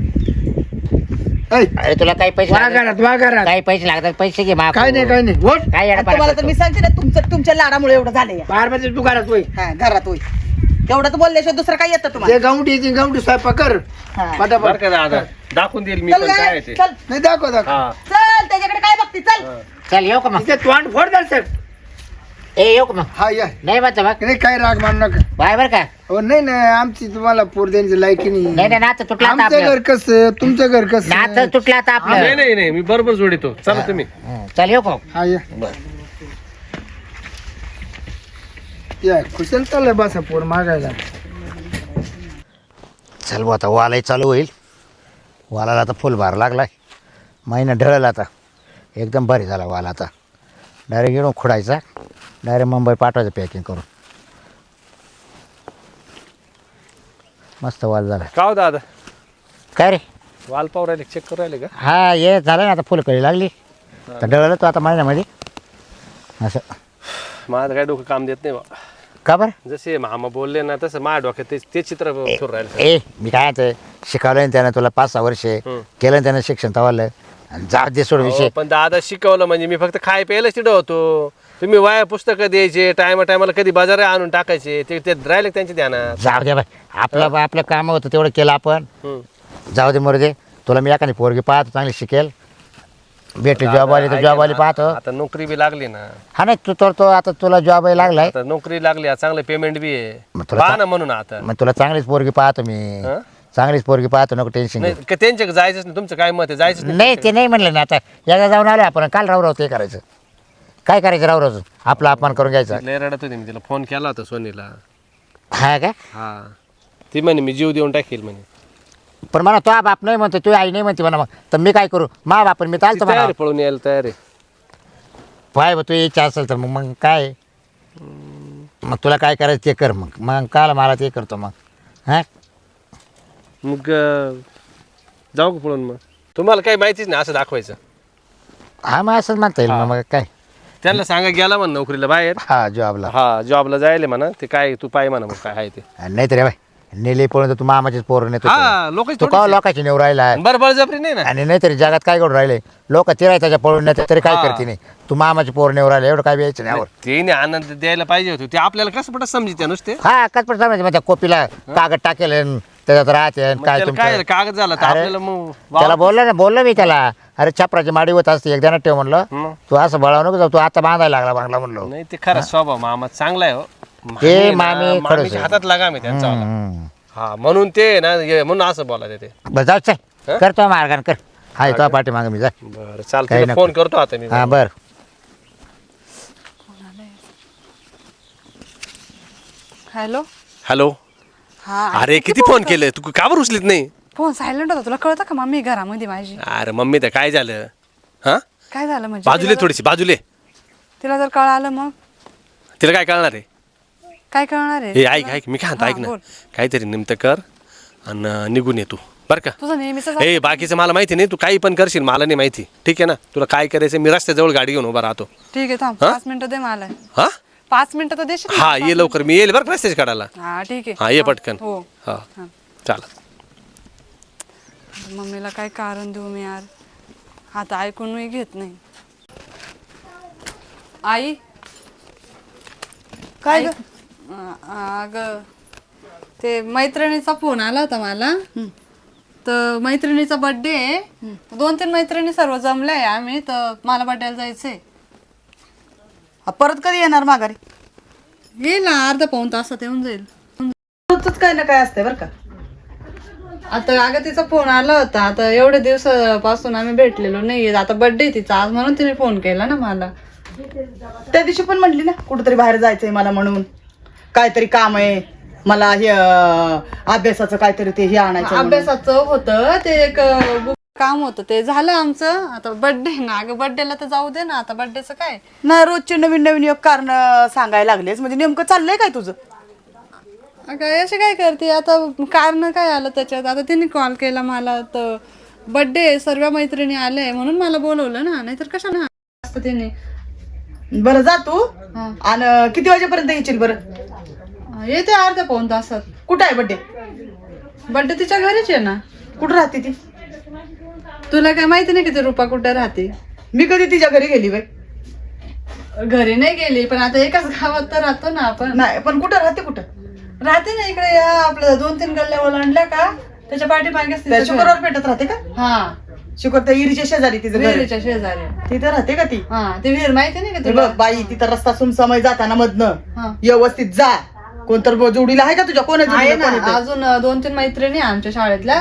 ऐ, अरे तुला काही पैसे वा लागतात? घरात वा घरात काही पैसे लागतात पैसे घे माफ. काय नाही वोट काय आणि येडा तुम्हाला तर मी सांगते ना तुमच्या लाडामुळे एवढं झालंय या. बारबाचे तू घरात होय हा घरात होय तेवढं तर बोलल्याशिवाय दुसरं काय येतं तुम्हाला जे गावठी येते गावठी स्वयंपाक कर हा. बरं पटापट का दादा दाखवून देईल मी चल पण काय? काय आहे ते. चल नाही दाखव दाखव हा चल त्याच्याकडे काय बघते चल चल येऊ का मग इथे तोंड फोड द्याल साहेब ए येऊ का मग हा या नाही म्हणतो मग नाही काय राग मानू नका बाय बर का हो नाही नाही आमची तुम्हाला पोर द्यायची लायकी नाही नाही नाही नातं तुटला आता आमचं आपलं घर कसं तुमचं घर कसं नातं तुटलं आता नाही आपलं नाही नाही मी बरोबर जोडितो चला तुम्ही हं, चल येऊ का हा या खुशाल चाललंय बसा पोर मागायला चल भाऊ आता वालाही चालू होईल वालाला आता फुल भार लागलाय महिना ढळला आता एकदम भारी झाला वाला आता डायरेक्ट येऊन खोडायचा डायरेक्ट मुंबई पाठवायचं पॅकिंग करून मस्त वाल झाला का हो दादा काय रे वाल पाव राहिले चेक करू राहिले का हा ये झालं ना आता फुलकळी लागली तर ढळलं तो आता महिन्यामध्ये असं माझं काय डोकं काम देत नाही बा. का बरं जसे मामा बोलले ना तसं माझ्या डोक्यात ते चित्र फिरून राहिलं ए मी काय म्हणते शिकवलं ना त्यानं तुला 5-6 वर्षे केलं ना त्यानं शिक्षण तवालं आणि जाऊ दे सोड विषय हो, पण दादा शिकवलं म्हणजे मी फक्त खाय प्यायलाच तिथं होतो तुम्ही वाया पुस्तकं द्यायचे टायमाला कधी बाजार आणून टाकायचे ते राहिले त्यांच्या ध्यानात. जाऊ दे बाय आपलं काम होतं तेवढं केलं आपण हम्म. जाऊ दे मरू दे तुला मी एखादी पोरगी पाहतो चांगली शिकेल भेटली जॉब आली तर ऐका जॉब आली ना, पाहतो आता नोकरी बी लागली ना हा नाही तू तर तो आता तुला जॉब लागलाय आता नोकरी लागली आता चांगलं पेमेंट बी आहे मग तुला पहा ना म्हणून आता मग तुला चांगलीच पोरगी पाहतो मी हं? चांगलीच पोरगी पाहतो नको टेन्शन नाही का त्यांच्या जायचंच नाही तुमचं काय मत आहे जायचंच नाही नाही ते नाही म्हणलं ना आता एकदा जाऊन आलो आपण काल राव ते करायचं काय करायचं राव आपला अपमान करून घ्यायचा लय रडत होती मी तिला फोन केला होता सोनीला हा काय हा ती म्हणे मी जीव देऊन टाकेल म्हणे पण मला तो बाप नाही म्हणतो तू आई नाही म्हणते म्हणा मग तर मी काय करू मा बाप मी ती चालतो तयार म्हणा आहे, पळून यायला तयार आहे पाय तू इच्छा असेल तर मग काय मग तुला काय करायचं ते कर मग काल मला ते करतो मग हा मग जाऊ का पळून मग तुम्हाला काही माहितीच नाही असं दाखवायचं हा मग असंच म्हणता येईल मग काय त्यांना सांगा गेला म्हण नोकरीला बाहेर हा जॉबला हा जॉबला जायला म्हणा ते काय तू पाय म्हणा मग काय आहे ते नाही तर बाय नेले पळून तर तू मामाचीच पोर नेतो हा लोक तू का लोकांची नेऊ राहिला बरं बळजबरी नाही ना आणि नाहीतरी जगात काय करून राहिले लोक तिराय त्याच्या पळून नेते तरी काय करते नाही तू मामाची पोर नेऊ राहिले एवढं काय द्यायचं नाही आवड ते आनंद द्यायला पाहिजे होते ते आपल्याला कसं पटत समजते नुसते हा कचपट समजायचं मग त्या कोपीला कागद टाकेल आणि त्याच्यात राहते आणि मग काय त्याला काय तुमचं कागद झाला तर अरे, आपल्याला मग त्याला बोललो मी त्याला अरे छपराची माडी होत असते एकदा ठेव म्हणलं मग. तू असं बळावू नको जाऊ तू आता बांधायला लागला बांगला म्हणलो नाही ते खरंच स्वभाव मामा चांगला आहे हो ते मामी ना, मामी खरंच मामीच्या आहे. हातात लागा मी त्यांचा वाला. हम्म. हा म्हणून ते ना म्हणून असं बोलायचं ते बस जाऊ चल करतो मार्गाने कर हाय तो पाठी माग मी जा बरं काही चालतं नको. फोन करतो आता मी हा बर हॅलो हॅलो हा अरे किती फोन केले तू का बरं उचलीत नाही फोन सायलेंट होता तुला कळतं का मम्मी घरामध्ये माझी अरे मम्मी तर काय झालं हा काय झालं म्हणजे बाजूले थोडीशी बाजूले तिला जर कळालं मग तिला काय कळणार आहे काय कळणार आहे हे ऐक ऐक मी काय म्हणतो हा, ऐक ना बोल. काहीतरी निमित्त कर आणि निघून ये तू बरं का तुझं नेहमीच ए बाकीचं मला माहिती नाही, तू काही पण करशील मला नाही माहिती, ठीक आहे ना? तुला काय करायचं मी रस्त्याजवळ गाडी घेऊन उभा राहतो. ठीक आहे थांब, 5 मिनिटं दे मला. हा 5 मिनिटं तर देशील ना? हा ये लवकर, मी येईल बरं का रस्त्याच्या काढायला. हा ठीक आहे. हा ये पटकन. हो. हा चालेल. मम्मीला काय कारण देऊ मी यार, आता ऐकूनही घेत नाही. आई काय ग? अगं ते मैत्रिणीचा फोन आला होता मला, तर मैत्रिणीचा बर्थडे आहे. 2-3 मैत्रिणी सर्व जमल्या आहे आम्ही, तर मला बर्थडेला जायचंय. परत कधी येणार माघारी? येईल ना, अर्धा पाऊण तासात येऊन जाईल. रोजच काय ना काय असतंय बरं का. आता अगं तिचा फोन आला होता, आता एवढ्या दिवसापासून आम्ही भेटलेलो नाहीये, आता बर्थडे तिचा आज म्हणून तिने फोन केला ना मला. त्या दिवशी पण म्हणली ना कुठेतरी बाहेर जायचंय मला, म्हणून काहीतरी काम आहे मला, हे अभ्यासाचं काहीतरी ते हे आणायचं म्हणून. अभ्यासाचं होतं ते, एक काम होतं ते झालं आमचं. आता बर्थडे ना, अगं बर्थडेला तर जाऊ दे ना, आता बर्थडेचं काय. नाही, रोजचे नवीन नवीन एक कारण सांगायला लागलेस, म्हणजे नेमकं चाललंय काय तुझं? काय असे काय करते आता, कारण काय आलं त्याच्यात. आता तिने कॉल केला मला, तर बर्थडे सर्व मैत्रिणी आले म्हणून मला बोलवलं ना, नाहीतर कशाला असतं तिने. बरं जा तू, आणि किती वाजेपर्यंत येशील बरं? येते अर्ध्या पाऊण तासात. कुठं आहे बड्डे? बर्थडे तिच्या घरीच आहे ना. कुठं राहते ती? तुला काय माहिती नाही किती रुपा कुठे राहते? मी कधी तिच्या घरी गेली बाई? घरी नाही गेली, पण आता एकाच गावात तर राहतो ना आपण. नाही, पण कुठं राहते? कुठं राहते ना इकडे, आपल्या 2-3 गल्ल्या ओलांडल्या का त्याच्या पाठीमागे शुक्रवार पेटत राहते का? हा, शुक्र त्या इरीच्या शेजारी तिचं घर आहे. विहिरीच्या शेजारी. तिथं राहते का ती? हा, ती विहीर माहिती नाही का हे तुला? बघ बाई, तिथं रस्ता सुमसमय जाताना हा. मधनं व्यवस्थित जा. कोणतर जोडीला आहे का तुझ्या? कोण आहे ना, अजून 2-3 मैत्रिणी आहे आमच्या शाळेतल्या,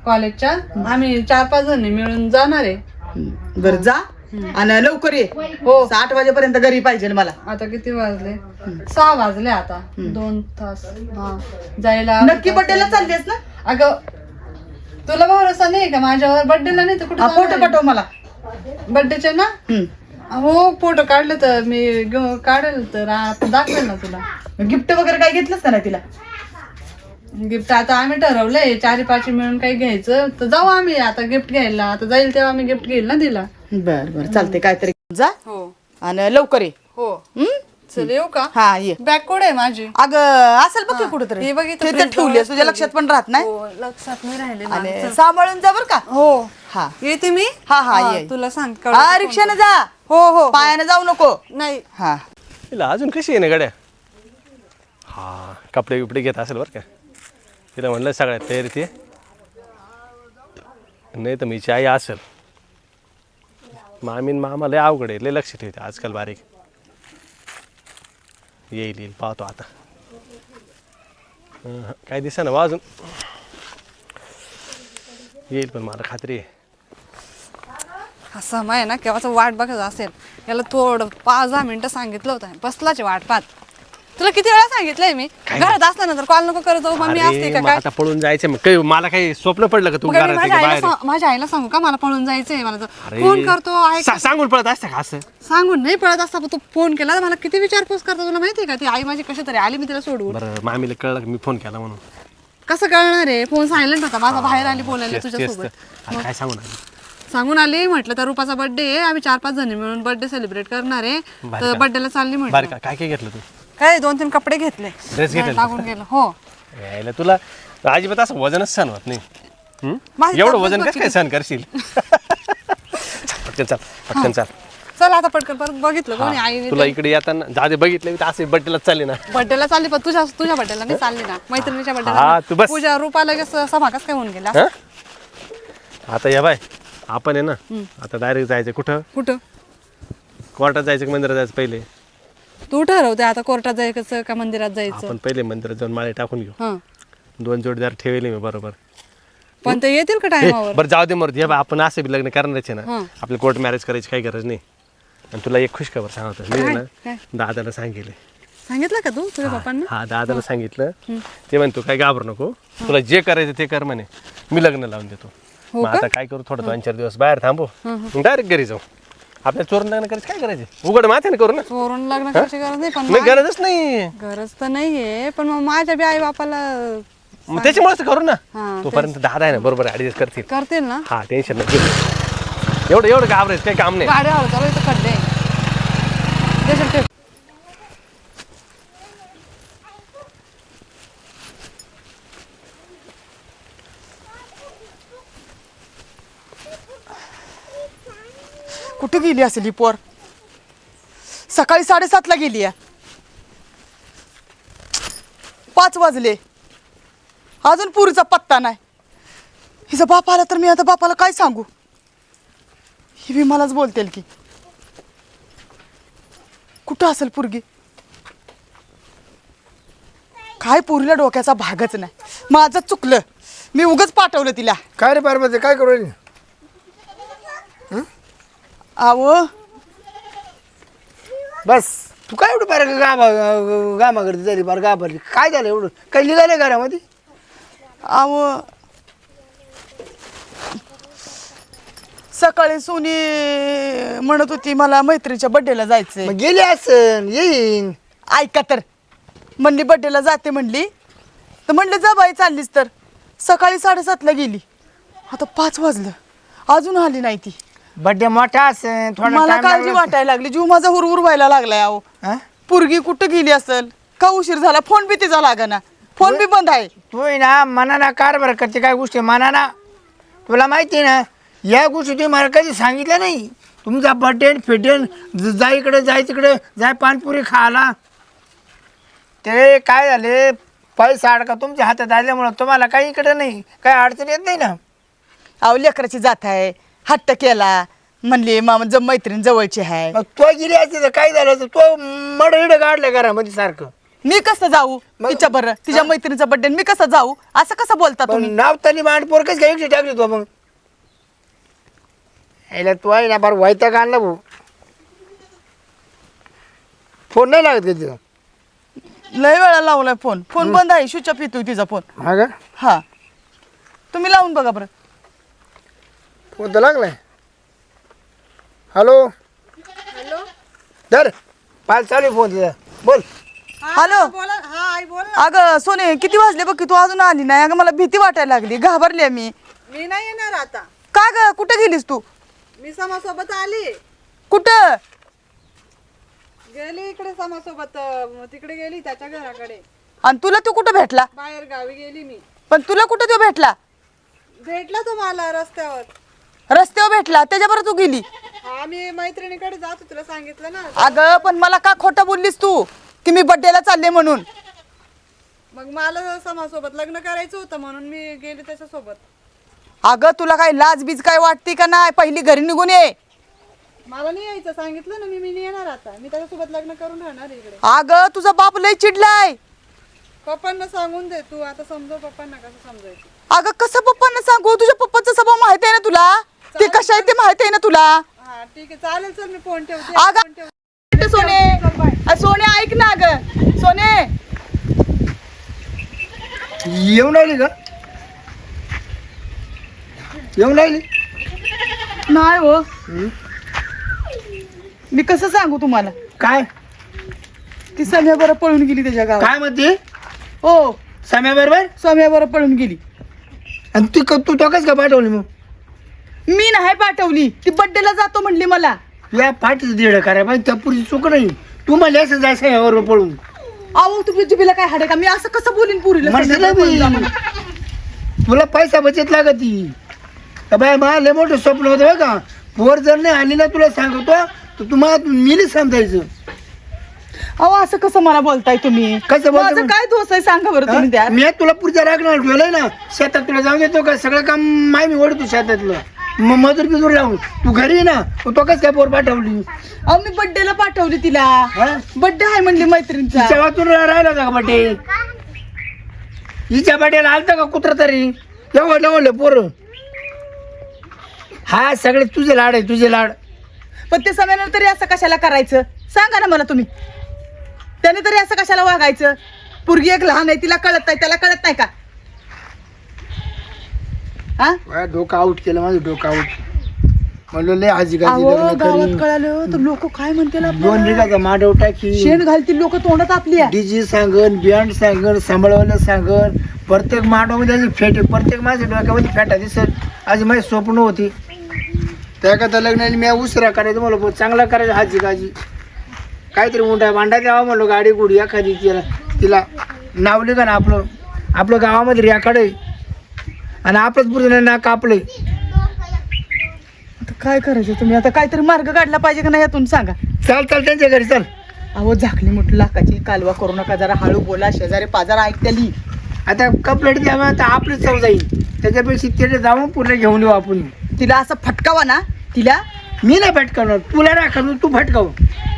कॉलेजच्या. आम्ही 4-5 जणी मिळून जाणार आहे. बरं जा, आणि लवकर ये. हो. 8 वाजेपर्यंत घरी पाहिजे मला. आता किती वाजले? 6 वाजले आता. 2 तास जायला. नक्की बड्डेला चाललीस ना? अगं तुला भरोसा नाही का माझ्यावर? बर्थडेला नाही तर कुठे? फोटो पाठव मला. बर्थडेचे ना? हो, फोटो काढले तर मी काढेल तर दाखवेल ना तुला. गिफ्ट वगैरे काय घेतलंस का नाही तिला? गिफ्ट आता आम्ही ठरवलंय 4-5 मिळून काही घ्यायचं, तर जाऊ आम्ही आता गिफ्ट घ्यायला. आता जाईल तेव्हा आम्ही गिफ्ट घेईल ना तिला. बर बर चालते, काहीतरी जा हो आणि लवकर ये. हो. चल येऊ का? हा ये. बॅग कुठे आहे माझी? अगं असेल बघ कुठेतरी. हे बघ इथं ठेवलीस, fridge तुझ्या लक्षात पण राहत नाही. हो, लक्षात नाही राहिले ना आणि आमचं. सांभाळून जा बर का. हो, हा येते मी. हा, ये. तुला सांग. हा, रिक्षाने जा. हो. पायाने जाऊ नको. नाही. हा, तिला अजून कशी आहे ना गड्या? हा कपडे बिपडे घेत असेल बरं का. तिला म्हणलं सगळ्यात तयारी ते, नाही तर मीची आई असेल. मामीन मामा लय अवघड आहे, लय लक्ष ठेवते आजकाल बारीक. येईल पाहतो आता. काय दिसा ना अजून येईल, पण मला खात्री आहे. हा समय आहे ना, केव्हाच वाट बघत असेल. याला थोडं 5-10 मिनिटं सांगितलं होतं, बसलाच वाट पाहत. तुला किती वेळा सांगितलंय मी, घरात असल्यानंतर कॉल नको करत जाऊ. मम्मी असते अरे, का मग काय? आता पळून जायचं मग काही मला काही स्वप्न पडलं का तू मग मी घरात आहे का बाहेर आहे? माझ्या आईला सांगू का मला पळून जायचंय? मला अरे, फोन करतो आहे का? सांगून पळत असतं का असं? सांगून नाही पळत असता, पण तू फोन केला तर मला किती विचारपूस करतो. तुला माहितीये का ती आई माझी कशी तरी आली, मी तिला सोडवून. बरं मामीला कळलं का मी फोन केला म्हणून? कसं कळणार आहे? फोन सायलेंट होता माझा, बाहेर आली बोलायला तेच तर. तुझ्यासोबत. अरे, काय सांगू ना. सांगून आली, म्हटलं त्या रूपाचा बर्थडे आहे, आम्ही 4-5 जणी मिळून बर्थडे सेलिब्रेट करणार आहे, तर बर्थडेला चालली बरं म्हटलं. का काय काय घेतलं तू? काय 2-3 कपडे घेतले, ड्रेस घेतले? लागून गेलं. हो, यायला तुला अजिबात असं वजनच सहन होत नाही. माझी एवढं तब्येत वजन बघ कसं काय सहन करशील? पटकन चाल, पटकन चाल. चल आता पटकन. परत बघितलं कोणी आईने तुला इकडे येताना जाऊ बघितलं तर असे बड्डेला चालली ना. बर्थडेला चालली, पण तुझ्या बर्थडेला नाही चालली ना, मैत्रिणीच्या हा, बर्थडेला. तू बस. पूजा रूपा लगेच समाकाच काय होऊन गेला. हं? आता या बाय आपण आहे ना, आता डायरेक्ट जायचं कुठं? कुठं? कोर्टात जायचं का मंदिरात जायचं? पहिले तू ठरवते आता, कोर्टात जायचं का मंदिरात जायचं. आपण पहिले मंदिरात जाऊन माळे टाकून घेऊ. हा, 2 जोडीदार ठेवले मी बरोबर. पण ते येतील का टायमावर? बरं जाऊ दे मरू दे. आपण असं बी लग्न करणारच आहे ना, हं. आपलं कोर्ट मॅरेज करायची काही गरज नाही. आणि तुला एक खुशखबर सांगतो, मी आहे काय? ना दादाला सांगितले. सांगितलं का तू तुझ्या पप्पांना? हा दादाला सांगितलं. ते म्हणे तू काय घाबरू नको, तुला जे करायचं ते कर म्हणे, मी लग्न लावून देतो. मग आता काय करू, थोडं 2-4 दिवस बाहेर थांबू, डायरेक्ट घरी जाऊ. आपल्या चोरून लग्न करायचं काय करायचे, उघड माथ्याने करू ना. चोरून लग्न करायची गरज नाही, पण नाही गरजच नाही. गरज तर नाहीये, पण मग माझ्या बी आई बापाला मग त्याच्यामुळेच करू ना हा, तोपर्यंत दादा आहे ना बरोबर ऍडजस्ट करतील करतील ना. हा टेन्शन नाही एवढं एवढं घाबरायचं काही काम नाही. गाडी हळू चालू इथं खड्डे देशात ठेव. कुठे गेली असेल ही पोर? सकाळी 7:30ला गेली आहे. 5 वाजले अजून पुरीचा पत्ता नाही. हिचा बाप आला तर मी आता बापाला काय सांगू? ही बी मलाच बोलतेल की. कुठं असेल पोरगी? काय पोरीला डोक्याचा भागच नाही. माझं चुकलं, मी उगाच पाठवलं तिला. काय रे पार्वती काय करू राहिली? आव बस तू काय एवढं बारा गामा करते तरी बारा गाभरली काय झालं एवढं? काही निघालं घरामध्ये? आव सकाळी सोनी म्हणत होती मला मैत्रीच्या बर्थडेला जायचंय. मग गेली असन येईन. ऐका तर, म्हणली बर्थडेला जाते म्हणली, तर म्हणलं जा बाई चाललीस तर. सकाळी 7:30ला गेली, आता 5 वाजलं अजून आली नाही ती. बड्डे मोठा असेल थोडा मला time काळजी लागला वाटायला लागली, जीव माझा हुरहुर व्हायला लागलाय. अहो हा? पोरगी कुठं गेली असेल? का उशीर झाला? फोन बी तिचा लागाना, फोन बी बंद आहे. तू आहे ना मनाना कारभार करते काय गोष्टी मनाना. तुला माहिती आहे ना या गोष्टी तुम्ही मला कधी सांगितल्या नाही. तुमचा बड्डे फिटेन जाय इकडे जाय तिकडे जाय पानपुरी खायला. ते काय झाले पैसा अडका तुमच्या हातात आल्यामुळं तुम्हाला काही इकडे नाही काही अडचण येत नाही ना. अहो लेकराची जात आहे, हट्ट केला, म्हणली मामा जम मैत्रीण जवळची आहे. मग तो गेली असते तर काय झालं तर तो मड इडं काढलं घरामध्ये सारखं. मी कसं जाऊ तिच्या बरं? तिच्या मैत्रिणीचा बर्थडे मी कसं जाऊ? असं कसं बोलता पण तुम्ही? नाव तनी मांडपोर कसं काय एकटी टाकली तो मग? याला तू आहे ना बार व्हायता आणला भाऊ. फोन नाही लागत का तिथं? लय वेळा लावलाय फोन, फोन बंद आहे, स्विच ऑफ येतोय तिचा फोन. हा का? हा तुम्ही लावून बघा बरं. फोन तर लागलाय. हॅलो हॅलो धर पाल चालू आहे फोन तिचा बोल. हॅलो बोला. हा आई बोल ना. अगं सोने किती वाजले बघ की तू अजून आली नाही. अगं मला भीती वाटायला लागली, घाबरले मी. मी नाही येणार आता. का ग कुठं गेलीस तू? मी समासोबत आली. कुठं? गेली इकडे समासोबत, तिकडे गेली त्याच्या घराकडे. आणि तुला तू कुठं भेटला? बाहेर गावी गेली मी. पण तुला कुठं तो भेटला? भेटला तो मला रस्त्यावर. रस्त्यावर भेटला, त्याच्याबरोबर तू गेली? हा मी मैत्रिणीकडे जात होते, तुला सांगितलं ना. अगं पण मला का खोटं बोललीस तू की मी बर्थडेला चालले म्हणून? मग मला समासोबत लग्न करायचं होतं म्हणून मी गेले त्याच्यासोबत. अगं तुला काय लाज बीज काय वाटते का नाही? पहिली घरी निघून ये. मला नाही यायचं सांगितलं ना मी नाही येणार आता. मी त्याच्यासोबत लग्न करून राहणार इकडे. अगं तुझा बाप लय चिडलाय. पप्पांना सांगून दे तू आता, समजव पप्पांना कसं समजायचं. अगं कसं पप्पांना सांगू? तुझ्या पप्पाचा स्वभाव माहिती आहे ना तुला, ते कशा आहे ते माहिती आहे ना तुला. हा ठीक आहे चालेल, चल मी फोन ठेवते. अगं फोन ठेवते. सोने, सोने ऐक ना ग सोने. येऊन राहिली का? येऊन राहिली? नाही हो, मी कसं सांगू तुम्हाला? काय ती सम्या बरं पळून गेली त्याच्या गावात. काय म्हणते? हो सम्या बरोबर? सम्या बरं पळून गेली. आणि तू तो कसं का पाठवली मग? मी नाही पाठवली, ती बर्थडेला जातो म्हणली मला. या पाठीचं दीड कराय पाहिजे त्या पुरी चूक नाही. तू मला असं जायचं यावर पळून. अहो तुम्ही जिबीला काय हाडे का? मी असं कसं बोलीन पुरीला? म्हणते सम्या ना बरं पळून जा मी. म्हणून. तुला पैसा बचत लागती. बाय मला लय मोठं स्वप्न होतं बघ का. पोर जर नाही आली ना तुला सांगतो तर तुम्हाला मीली समजायचं. अहो असं कसं मला बोलताय तुम्ही? कसं बोलतो माझं मी? काय दोष आहे सांगा बरं तुम्ही त्या. मी तुला पुढच्या राखणार ठेवलंय ना. शेतात तुला जाऊन देतो का? सगळं काम माय मी ओढतो शेतातलं. मग मजूर बिजूर लावून तू घरी ये ना. तो कसं काय पोर पाठवली? अहो मी बर्थडेला पाठवली तिला. हा? बर्थडे आहे म्हणली मैत्रिणीचा. तिच्या वाचून राहिला होता का बड्डे? हिच्या बड्डेला आलता का कुत्रा तरी? एवढं पोर. हा सगळे तुझे लाड आहे, तुझे लाड. पण ते समयानं तरी असं कशाला करायचं सांगा ना मला तुम्ही. त्याने तरी असं कशाला वागायचं? पोरगी एक लहान आहे, तिला कळत नाही, त्याला कळत नाही का? हा डोकं आऊट केलं माझं, डोकं आऊट. म्हणलो लय आजी गाजी अहो लग्न गावात करीन. कळालं तर लोक काय म्हणतील 2 आपल्याला? निघाचा मांडव टाकी शेण घालतील लोक तोंडात आपल्या. डीजी सांगन बँड सांगन सांभाळवायला सांगन प्रत्येक मांडवामध्ये अशी फेटे प्रत्येक माझ्या डोक्यामध्ये फेटा दिसत आज माझी स्वप्न होती त्याकरता लग्नाला मी उसरा करायचं मला चांगला करायचा हाजी गाजी काहीतरी मोठा भांडा द्यावा म्हणलो गाडी गुडी एखादी तिला नावली का ना आपलं गावामध्ये रेखाड आहे आणि आपलंच पुढे नाक आपलंय. आता काय करायचं तुम्ही? आता काहीतरी मार्ग काढला पाहिजे का नाही यातून सांगा. चाल त्यांच्या घरी चाल. अहो झाकली मोठी लाखाची कालवा करू नका, जरा हळू बोला, शेजारी पाजारा ऐकतेली. आता कपलेट द्यावा तर आपलीच चव जाईल त्याच्यापेक्षा तिथे जाऊन पुढे घेऊन येऊ आपण. तिला असं फटकावा ना तिला. मी नाही फटकावणार तुला राखा तू फटकाव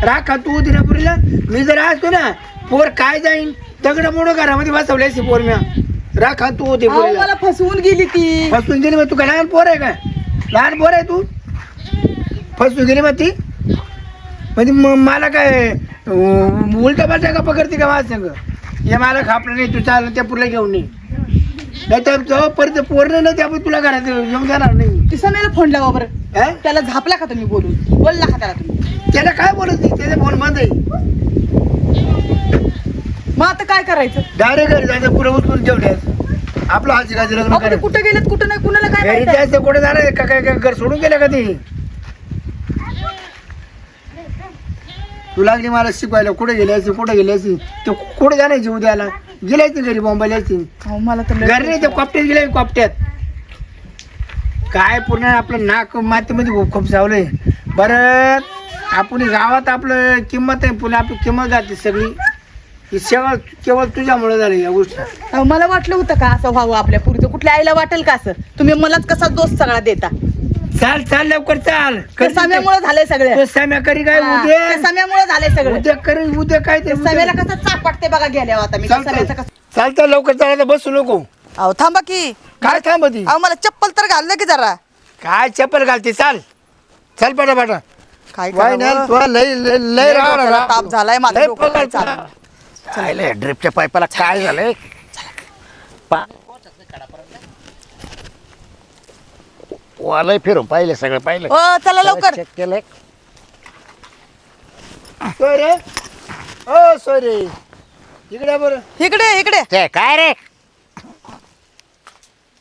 राखा तू दिनापुरीला मी जर असतो ना पोर काय जाईन दगड मोडं घरामध्ये बसवली अशी पोर म्या राखा तू होते अहो मला फसवून गेली ती. फसवून गेली मग तू काय लहान पोर आहे का लहान पोर आहे तू फसवून गेली मग ती म्हणजे मला काय उलटा पालटा का पकडते का माझं संग हे मला खापलं नाही तू चाल त्या पुरला घेऊन नाही तर जोपर्यंत पोर नाही त्यामुळे तुला घरात घेऊन जाणार नाही. ती समेला फोन लावा बरं. हा? त्याला झापला का तुम्ही बोलून? बोलला का त्याला तुम्ही? त्याला काय बोलत नाही त्याचा फोन बंद आहे मग आता काय करायचं? डायरेक्ट घरी जायचं पुढे उचलून जेवढ्यास आपलं हाजी गाजी लग्न अहो, ते करायचं कुठं गेलेत कुठं नाही कुणाला काय घरी माहिती? जायचं कुठे जाणार का काय काय घर सोडून गेलं का ते तू लागली मला शिकवायला कुठे गेली असेल ते कुठे जाण्याची उद्याला गेल्याची घरी बॉम्बायला असतील अहो, मला तर लय- घरी नाही ते कोपट्यात गेले कोपट्यात काय पूर्ण आपलं नाक मातीमध्ये खूप सावलंय बरं आपण गावात आपलं किंमत आहे पुन्हा आपली किंमत जाते सगळी ही सेवा केवळ तुझ्यामुळे झाली या गोष्टी. अहो, मला वाटलं होतं का असं व्हावं आपल्या पुरीचं? कुठल्या आईला वाटेल का असं? तुम्ही मलाच कसा दोष सगळा देता. चाल लवकर चाल साम्यामुळे झालंय सगळं. तो साम्या करी काय हा, उद्या ते साम्यामुळे झालंय सगळं. उद्या करी उद्या काय ते साम्याला कसं चापटते बघा गेल्यावर आता मी त्या साम्याचं कसं. चालतं लवकर चालायचं बसू नको अहो थांबा की. काय थांबती अहो मला चप्पल तर घाललं की जरा. काय चप्पल घालते चाल चल पटा काय वाय करावं? ना तुला लय लय लय डोक्याला ताप झालाय माझा. लय डोकं काय पगार चाललं? चाललंय ड्रिपच्या पाईपाला काय झालंय वालय फिरून पाहिले सगळं पाहिलं ओ चला लवकर. चेक केलंय सोयरे ओ सोयरे इकडे बरं इकडे इकडे. ते काय रे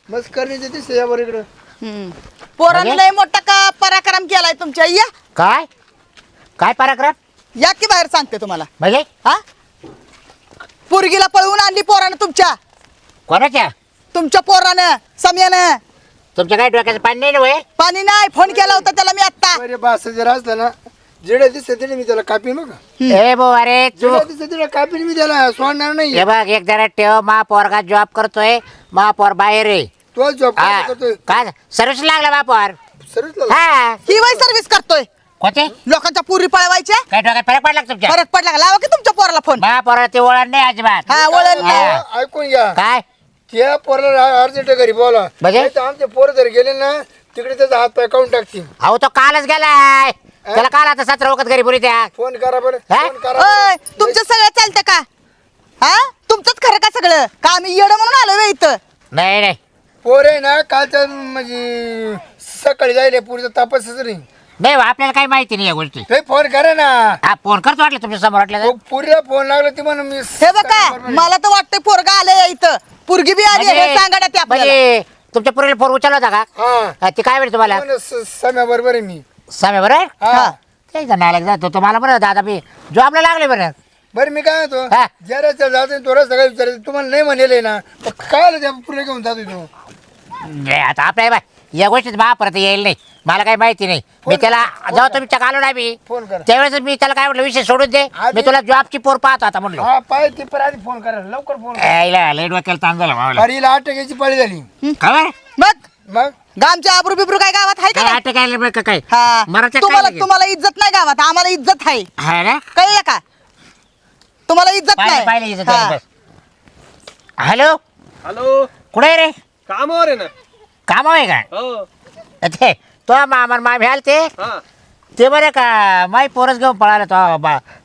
मस्त करण्याचे दिसते या बरं इकडं पोरांनी म्हणजे? लय मोठा का पराक्रम केलाय तुमच्या. या काय काय पराक्रम या की बाहेर सांगते तुम्हाला. म्हणजे हा पोरगीला पळवून आणली पोरानं तुमच्या. कोणाच्या तुमच्या पोरानं सम्यानं. तुमच्या काय डोक्याचं पाणी नाही ना होय पाणी नाही. फोन केला होता त्याला मी आता. अरे बास जर असलं ना जेवढ्या दिसते तिने मी त्याला कापीन बघा ए भाऊ अरे तू जेवढ्या दिसते तिला कापीन मी त्याला सोडणार नाही हे बघ एक जरा ठेव मा पोरगा जॉब करतोय मा पोर बाहेर आहे तो जॉब हा करतोय काय सर्विस लागला मा पोर सर्विस हा ही वय सर्व्हिस करतोय. कोणते लोकांच्या पुरी पळवायच्या. काय डोक्यात फरक पडला का तुमच्या फरक पडला का? लावा की तुमच्या पोराला फोन. मा पोरा ते वळण नाही अजिबात हा वळण नाही. ऐकून घ्या काय त्या पोराला अर्जंट घरी बोला म्हणजे? नाही तर आमचे पोर जर गेले ना तिकडे त्याचा हात पाय काढून टाकतील अहो तो कालच गेलाय त्याला काल आता 17 वखत घरी बोली त्या फोन करा बरं हा? फोन करा ओय तुमचं सगळं चालतं का? हा तुमचंच खरं का सगळं? का आम्ही येडं म्हणून आलो बे इथं? नाही नाही पोर आहे ना कालच्या म्हणजे सकाळी जायला पुढचा तापसच नाही नाही बा, आपल्याला काही माहिती नाही या गोष्टी ते फोन करा ना हा फोन करतो वाटलं तुमच्या समोर वाटलं तर. पुरीला फोन लागला ती म्हणून मी हे बघा मला तर वाटतंय पोरगा आलंय इथं. पुरगी बी आली हे सांगा ना ते आपल्याला. म्हणजे तुमच्या पुरीला फोन उचलला होता का हा हा, ती काय वेळ तुम्हाला सम्या बरोबर आहे मी समय बरं हा ते नालायक जातो तुम्हाला बरं दादा मी जॉबला लागले बरं बरं मी काय होतो हा. जरा जातो थोडं सगळं विचारायचं तुम्हाला नाही म्हणले ना मग काय आलं त्या पुरीला घेऊन जातो तू नाही, आता आपल्या बा या गोष्टीत महापरत येईल नाही मला काही माहिती नाही मी त्याला जेव्हा तुम्ही आलो ना मी फोन करा त्यावेळेस मी त्याला काय म्हटलं विषय सोडून दे आधी- मी तुला जॉबची पोर पाहतो आता म्हणलो हा पाय ती पण आधी फोन करा लवकर फोन करा लय डोक्याला ताण झाला मावला अरे हिला 8 टक्क्याची पाळी झाली खबर मग मग गामच्या आबरू बिबरू काय गावात आहे का काय नाही? अटकायला बरं का काय हा मराठ्यात तुम्हाला काय तुम्हाला इज्जत नाही गावात. आम्हाला इज्जत आहे. हा ना कळलं का? तुम्हाला इज्जत पाहिले पाहिले नाही. इज्जत हा. झाली, बस. हॅलो हॅलो कुठे आहे रे कामावर आहे ना काम आहे का हो ते तो मामा मामी आल ते हा ते बरं का माई पोरच घेऊन पळाला तो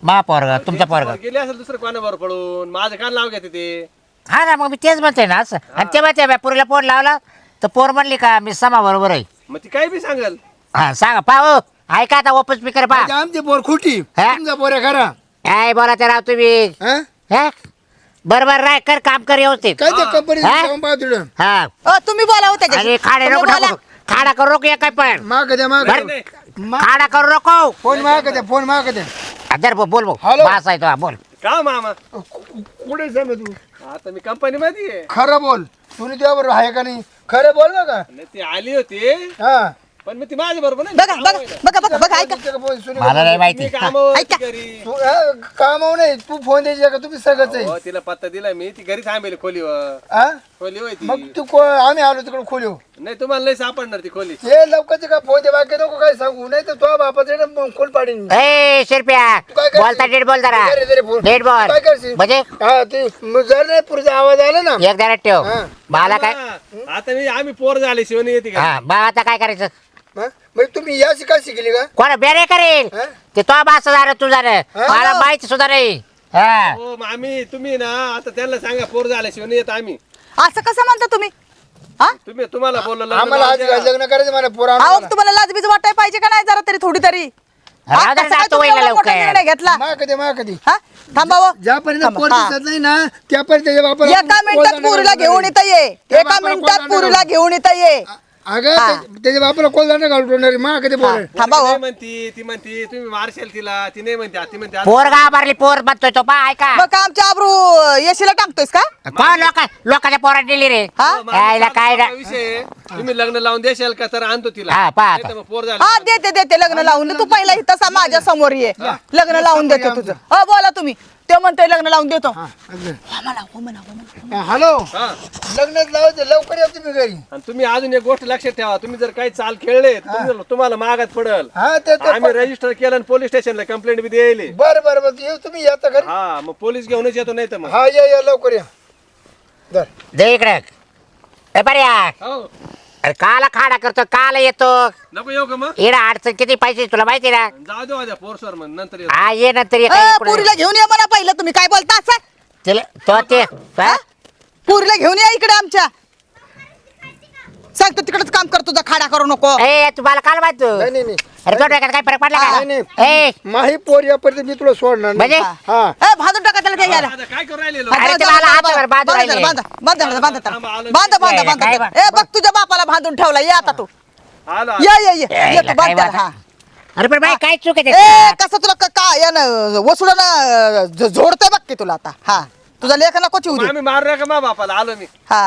मा पोरगा तुमचा पोरगा गेले असेल दुसरं कोणाबरोबर पडून माझं काय नाव घेते ते हा ना मग मी तेच म्हणते ना असं आणि ते माहिती आहे पुरीला फोन लावला तर पोर म्हणली का मी समा बरोबर आहे मग ती काय बी सांगाल हा सांगा पाहू ऐका आता ओपन स्पीकर पा म्हणजे आमची पोर खोटी हा? तुमचा पोऱ्या खरा काय बोला ते राव तुम्ही हा? हा? बरोबर राय कर काम कर व्यवस्थित काय त्या कंपनी हा? जाऊन पाहतो हा तुम्ही बोला होत्या अरे खाडे नको नको खाडा करू नको काय पण माग द्या माग बरं. खाडा करू नको फोन माग द्या फोन माग द्या दर बोल बोल हॅलो. बास आहे तो हा, बोल का मामा कुठे सांग तू आता मी कंपनी मध्ये आहे. खरं बोल तुला त्याबरोबर आहे का नाही खरं बोल ना का नाही ती आली होती हा पण मी ती माझ्या बरोबर नाही बघा बघा बघा बघा बघा ऐका मला नाही माहिती मी कामावर ऐका. होती घरी तू कामाव नाही तू फोन द्यायची का तुम्ही सगळंच आहे हो तिला पत्ता दिला मी ती घरी थांबेल खोलीवर हा? खोली होय ती मग तू आम्ही आलो तिकडे खोलीव नाही तुम्हाला नाही सापडणार ती खोली हे लवकरचे का फोन दे बाकी नको काय सांगू नाही तर तो बापाचं खोल पाडीन मी. ए शिरप्या काय करशील? बोलता नीट बोल जरा दे रे फोन. नीट बोल काय करशील? म्हणजे हा ते मग जर नाही पुढचा आवाज आला ना एक जरा ठेव हा. मला काय हा, आता मी आम्ही पोर झाले शिवणी येते का हा बा आता काय करायचं हा? मग तुम्ही या शिकाय शिकली का कोण बेरे करेल हा? ते तो बास झालं तू झालं मला माहिती सुद्धा नाही हा हो मग आम्ही तुम्ही ना आता त्यांना सांगा पोर झाले शिवणी येत आम्ही असं कसं म्हणता तुम्ही हा तुम्ही तुम्हाला बोललो आम्हाला आज लग्न करायचं मला पोरा अहो तुम्हाला लाजबीज वाटाय पाहिजे का नाही जरा तरी थोडी तरी हा? राहू दे, कसं काय जातो तुम्ही वहिला एवढा मोठा लवकर. निर्णय घेतला मा कधी हा थांबावं ज्यापर्यंत थांबा. पोर हा. दिसत नाही ना त्यापर्यंत त्याच्या बापाला एका मिनिटात पुरीला घेऊन येता ये त्या एका बापाला मिनिटात कोण पुरीला जाणार? घेऊन येता ये अगं हा. त्याच्या बापाला कोलदांड घालून मा कधी बोल थांबावं नाही म्हणती ती म्हणती तुम्ही मारशाल तिला ती नाही म्हणते ती म्हणते पोर गाभारली पोर म्हणतोय तो पा ऐका मग का आमच्या आबरू येशीला टाकतोयस का कोण लोकांच्या पोरात दिली रे हा? यायला काय ना- विषय तुम्ही लग्न लावून देशाल का तर आणतो तिला हा, पहा आता. नाही तर मग पोर झालं हा देते देते लग्न लावून दे. तू पहिला इथं माझ्या समोर ये लग्न लावून देते तुझं बोला तुम्ही ते म्हणतोय लग्न लावून देतो हो म्हणा, हो म्हणा, हो म्हणा. हॅलो हा लग्नात लावायचं लवकर या तुम्ही घरी आणि तुम्ही अजून एक गोष्ट लक्षात ठेवा तुम्ही जर काही चाल खेळले तर तुम्हाला मागात पडल हा ते आम्ही रजिस्टर केलं आणि पोलीस स्टेशनला कंप्लेंट बी द्यायली बरं बरं बरं येऊ तुम्ही येता घरी हा मग पोलीस घेऊनच येतो नाही तर मग हा या लवकर या धर. दे इकडे ए पर्या हो अरे काला खाडा करतो काला येतो नको येऊ का मग इकडे अडचण किती पाहिजे तुला माहिती ना जाऊ दे माझ्या पोरसवर मग नंतर येतो हा ये नंतर ये ए, काय इकडे. पुरीला घेऊन ये म्हणा पहिलं तुम्ही काय बोलता असं तिला तो ते हा? पुरीला घेऊन या इकडे आमच्या सांगतो तिकडेच काम कर तुझा खाडा करू नको ए तुम्हाला काल माहित तू नाही नाही अरे तो डोक्यात काय फरक पडला नाही का ए नाही माही पोर यापर्यंत मी तुला सोडणार नाही. म्हणजे? हा ए भाजून टाका त्याला ते यायला आता काय करू राहिले लोक? अरे ते मला हातावर बांधून राहिले. काय बा- ए बघ तुझ्या बापाला बांधून ठेवला ये आता तू आलो ये ए, तू बांध त्याला, हा. अरे पण बाई काय चूक आहे ए त्याच्यात? कसं तुला काय यानं वसुलानं झोडतंय बघ की तुला आता हा तुझा लेख नको चिवू मग दे आम्ही मारू नका मा बापाला आलो मी हा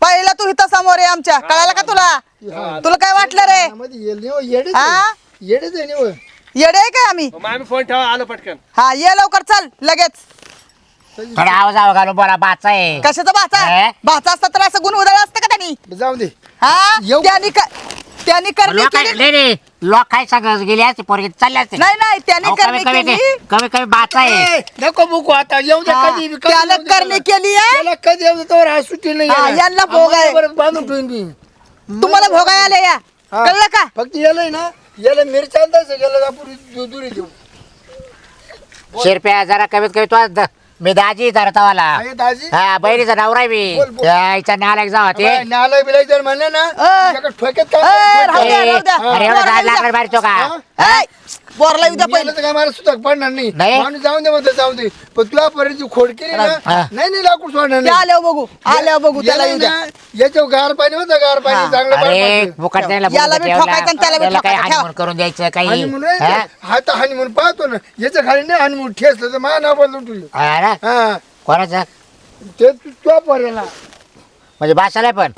पहिला तू इथं समोर आहे आमच्या कळालं का तुला काय वाटलं रे मध्ये येईल नाही हो, येडेच हा? आहे. येडेच आहे नाही हो. येडे आहे काय आम्ही मग आम्ही फोन ठेवा आलो पटकन हा ये लवकर चल लगेच थोडा आवाज आवाज घालून बोला बाचा आहे कशाचा भाचा हे? भाचा असता तर असं गुण उधळ असतं का त्यांनी जाऊ दे हा येऊ. त्यांनी करणी लोक केली नाही नाही लोक काय सांगत गेले असते पोरगे चालले असते नाही नाही त्यांनी अहो, करणी कमी केली कमी कमी बाचा आहे ए, नको बुकू आता येऊ दे हा, कधी कधी त्यानं येऊ दे करणी त्याला. केली आहे त्याला कधी येऊ दे तोवर आज सुट्टी नाही हा, येणार. यांना भोग आहे. आम्हाला परत बांधून ठेवीन मी तुम्हाला भोगाय आले या हा. कळलं का फक्त याला ना याला मिरच्या आणताच याला आपण दुरी देऊ शिरप्या जरा कमीत कमी तो मी दाजी जरा तवाला आहे दाजी हा बहिणीचा नवरा आहे मी बोल, बोल. यायचा नालायक जावा ते नाला बिलाय जर म्हणले ना त्याकडे ठोक्यात ए, काय राहू द्या, राहू द्या. अरे एवढा पोराला लाकड मारतो का हा? ए, बोरला येऊ द्या मेलं पहिलं तर काय मला सुद्धा पडणार नाही नाही? माणूस जाऊन दे म्हणतो जाऊन दे पण तुला पर्यंत खोड केली ना हा. नाही नाही लाकूड सोडणार ते नाही आल्यावर बघू आल्यावर बघू त्याला याला येऊ द्या ना, याच्यावर गार पाणी होतं गार पाणी हा. चांगलं अरे पाणी फुकट त्याला याला बी ठोकायचं आणि त्याला बी काय ठोकायचं. हानिमून करून द्यायचं काही हनीमून हा? हात हनीमून पाहतो ना याच्या खाली नाही हनीमून ठेसलं तर मा नाव बदलून तुझं अरे, हा कोणाचं ते तुझ्या पर्याला म्हणजे भाषाला पण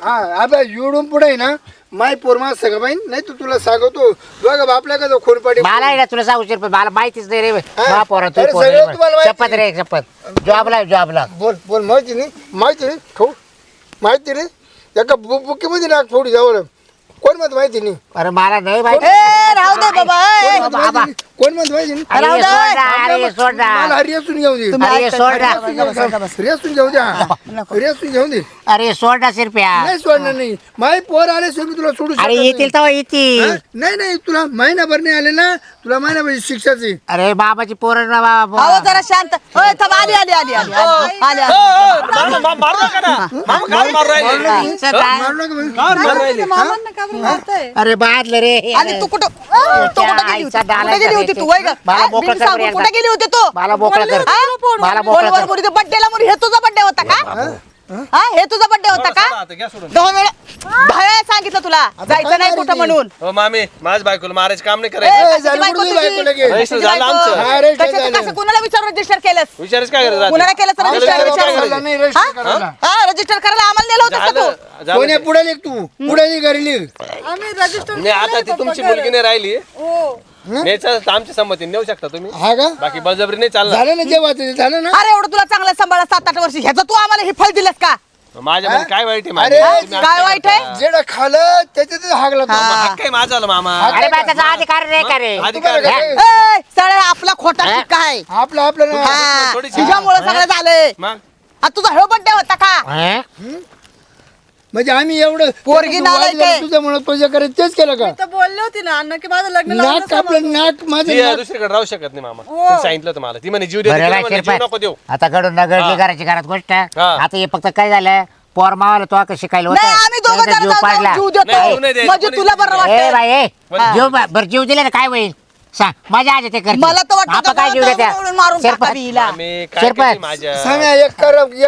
हा अबे युडून पुढे ना माय पोरमा सगळं बाई नाही तर तुला सांगतो बघा बापल्या का खोडपाडी मला आहे ना तुला सांगू शिरपे मला माहितीच नाही रे हा? पोरा अरे सगळं तुम्हाला माहिती. शपथ रे शपथ जॉबला बोल बोल माहिती नाही ठेवू माहिती नाही एका बुकीमध्ये ना थोडी जावं कोण म्हणत माहिती नाही अरे मला नाही माहिती ए राहू दे बाबा ए. कोण म्हणत माहिती नाही अरे राहू दे. सोड ना, अरे सोड ना. मला हरियासून घेऊ दे तुम्ही अरे ऐकता- सोड ना. हरियासून घेऊ द्या हरियासून घेऊ दे अरे सोड ना शिरप्या नाही सोडणार नाही माय पोर आले मी तुला सोडू अरे शकत येतील नाही. तेव्हा येतील हा? नाही नाही तुला महिनाभर नाही आले ना तुला महिनाभर शिक्षाची अरे बाबाची पोरं ना अहो जरा शांत ओय, थांब आली आली आली आली आली मारू नका ना मामा काय मारू राहिले हा, चल, काय? मारू नका बाई. काय मारू राहिले मामांना काय पण मारताय? अरे बादलं रे आणि तू कुठं गेली होती? आईचा डाला कुठे गेली होती तू वय ग? मला हा? मोकळं बिन कर सांगून रे कुठे गेली होती तू? मला मोकळं कर मला मोकळं फोनवर कर बोलू बड्डेला म्हणून हे तुझा बड्डे होता का? हा हे तुझा बड्डे होता का? चला आता घ्या सोडून. 10 वेळा सांगितलं तुला जायचं नाही कुठं म्हणून. हो मामी माझ्या बायकोला मारायचं काम नाही ए, करायचं कशाची झालं बायको कुठली तुझी? बायको लगेच? रजिस्टर कशाची झालं बायको? आमचं. हा, register कशाचं झालं. कसं कुणाला विचारून रजिस्टर केलंस? विचारच काय करायचं कुणाला केलं तर त्याला रजिस्टर विचारायचं काय विचार. करायचं? नाही register करायला. हा रजिस्टर करायला आम्हाला नेलं होतं का तू? झालं कोण्या झालं पुढे लिख तू पुढे लिख घरी लिख आम्ही रजिस्टर नाही आता ती तुमची मुलगी नाही राहिली हो न्यायचं तर आमच्या संमतीने नेऊ शकता तुम्ही हा का बाकी बळजबरी नाही चालणार झालं ना जेव्हा झालं ना अरे एवढं तुला चांगलं सांभाळा 7-8 वर्ष ह्याचं तू आम्हाला हे फळ दिलंस का? माझ्यामध्ये काय वाईट आहे मामी? अरे, तुम्ही काय असं वाईट आहे? करता. जेडा खालं त्याच्यातच हागला तो. मग हक्क आहे माझा आला मामा अरे बा त्याचा अधिकार नाही का रे अधिकार तुम्हाला आहे. काय? ए, सगळं आपला खोटा शिक्का आहे. आपलं ना हा, थोडीशी- तुझ्यामुळं सगळं झालंय. मग आ, तुझा हे बड्डे होता का? हं? म्हणजे आम्ही एवढं पोरगी नालायक आहे. तुझ्यामुळे तुझ्या करे तेच केलं का तर बोलले होते ना अण्णा की माझं लग्न लावून नाक आपलं नाक माझं ती नाक दुसरीकडे राहू शकत नाही मामा तिने सांगितलं होतं मला ती म्हणे जीव देते बरं तिला बाय म्हणे, जीव नको देऊ आता घडून ना घडली घराची घरात गोष्ट हा. आता हे फक्त काय झालं पोर मावाला तो कसं शिकायला नाही आम्ही दोघं त्याचा जीव जण पाडला जीव नाही, देतो तू नाही द्यायचं, म्हणजे कोणी तुला बरं नाही ए वाटतं. बाई ए, जीव बरं जीव दिले ना काय होईल सांग माझ्या आजी ते करते मला तर वाटतं आता काय जीव दगडावर मारून मारून देत्या टाकावी हिला. आम्ही काय शिरपत. केली माझ्या सांगा एक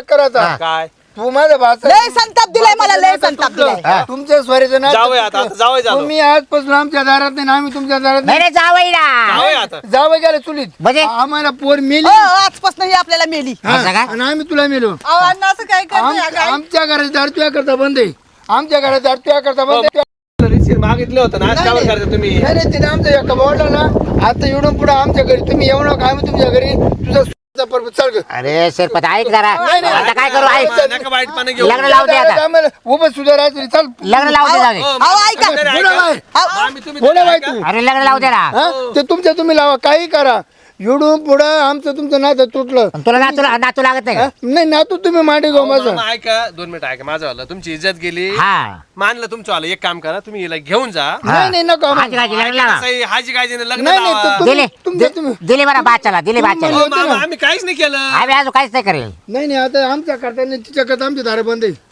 कर आता काय तू माझा भाचा लय संताप दिलाय मला लय संताप दिलाय. हा. तुमच्या स्वरीचं नाक जावई आता जावई झालो तुम्ही आजपासून आमच्या दारात नाही आम्ही तुमच्या दारात नाही रे जावई ना जावई आता जावं गेलं चुलीत म्हणजे? आम्हाला पोर मेली हो, आजपासून ही आपल्याला मेली. हा, असं का? आणि आम्ही तुला मेलो अहो अण्णा असं काय करते आमच्या घरात दार तुया करता बंद आहे आमच्या घरात दार तुया करता बंद आहे रिसीट मागितलं होतं ना आज काय करता तुम्ही नाही नाही, तिने आमच्या एका बोलला ना आता एवढं पुढे आमच्या घरी तुम्ही येऊ नका आम्ही तुमच्या घरी तुझा पर्वत चल ग. अरे शिरपत ऐक जरा आता काय करू ऐक नका वाईटपणा घेऊ लग्न लावू दे आता आम्हाला उभं सुद्धा राहायचं नाही. चल लग्न लावू दे जाऊ दे हो, अहो, मामी, ऐका. तुम्ही तरी बोला ऐका. बाई. मामी, तुम्ही बोला तरी बाई ऐका. तू अरे लग्न लावू दे ना हा? ते तुमच्या तुम्ही लावा काही करा एवढून पुढं आमचं तुमचं नातं तुटलं आणि तुला नातू लागत नाही हा? का नाही नातू तुम्ही मांडी गो माझं मामा, ऐका 2 मिनिटं ऐका माझं वाला तुमची इज्जत गेली हा मानलं तुमचं वाला एक काम करा तुम्ही हिला घेऊन जा नाही नाही नको आम्हाला. आजी गाजी लग्न लावा सही हाजी गाजीने लग्न नाही नाही लावा. ते तुम्ही- दिले तुमचं तुम्ही दिले बरं बाच्याला दिले बाच्याला हो, मामा, आम्ही काहीच नाही केलं आम्ही अजून काहीच नाही करेल नाही नाही आता आमच्या करता नाही तिच्या करता आमची दारं बंद आहे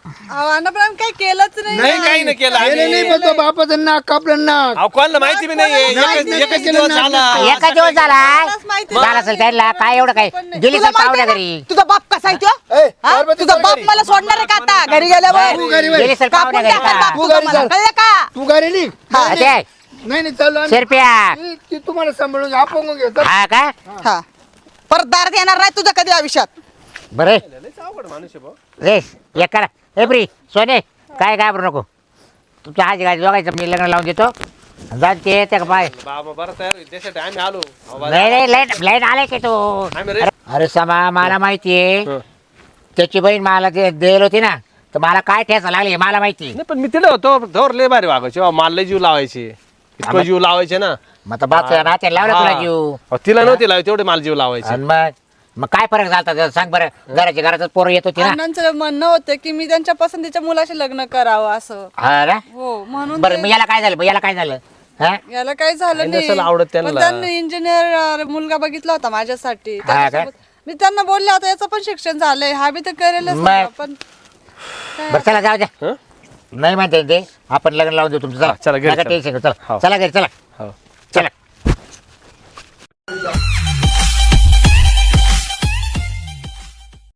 अहो अण्णा पण आम्ही काही केलंच नाही नाही काही नाही केलं नाही आम्ही. नाही फक्त बापाचं नाक कापलं नाक अहो, कोणाला माहिती बी नाहीये एकच दिवस झाला एका दिवस झाला मलाच माहिती झाला असेल त्यांना काय एवढं काय गेली तुला सर पाहुण्या माहिती घरी आहे ना? तुझा बाप कसा आहे तो? ए, हा? पार्वती तुझा चल बाप घरी. मला सोडणार आहे का आता घरी गेल्यावर तू घरी वळ. गेली सर कापून पाहुण्या घरी टाकाल बाप तू तुझा घरी मला. चल. कळलं का? तू घरी निघ. हा, ते नाही नाही चालू आम्ही. शिरप्या ती तुम्हाला सांभाळून आपण घेतो हा का हा परत दारात येणार नाही तुझ्या कधी आयुष्यात. बरे अवघड माणूस आहे भाऊ. रे एक करा ए ब्री सोने काय घाबरू नको तुमच्या हाजी गाजी बघायचं मी लग्न लावून देतो जाण ते येते का पाय बाबा बरं तयार होईल त्यासाठी आम्ही आलो अहो, बाबा, नाही नाही लाईट लाईट आले की तू आम्ही रे अरे समा मला माहितीये हं. त्याची बहीण मला ते देल होती ना तर मला काय ठेसा लागली हे मला माहिती नाही पण मी तिथे होतो धोर लय भारी वागायचे बाबा, मला लय जीव लावायचे इतकं जीव लावायचे ना मग आता बाप नात्याला लावला तुला हा. जीव अहो, तिला नव्हती लावायची तेवढे मला जीव लावायचे आणि मग काय फरक झाला होता? सांग बरं घराच्या घरातच पोरं येत होती ना अण्णांचं म्हणणं होतं की मी त्यांच्या पसंतीच्या मुलाशी लग्न करावं असं हा ना हो म्हणून बरं मग याला काय झालं मग याला काय झालं हा याला काही झालं काही नाही नसेल आवडत त्यांना. पण त्यांनी इंजिनियर मुलगा बघितला होता माझ्यासाठी हा का? त्याच्यासोबत- मी त्यांना बोलले आता याचं पण शिक्षण झालंय हा बी तर करेलच मग- ना, पण बरं चला जाऊ द्या हं? नाही म्हणते ते आपण लग्न लावून देऊ तुमचं हा, चला घरी नका चला. टेन्शन घेऊ. चला हो. चला घरी चला हो चला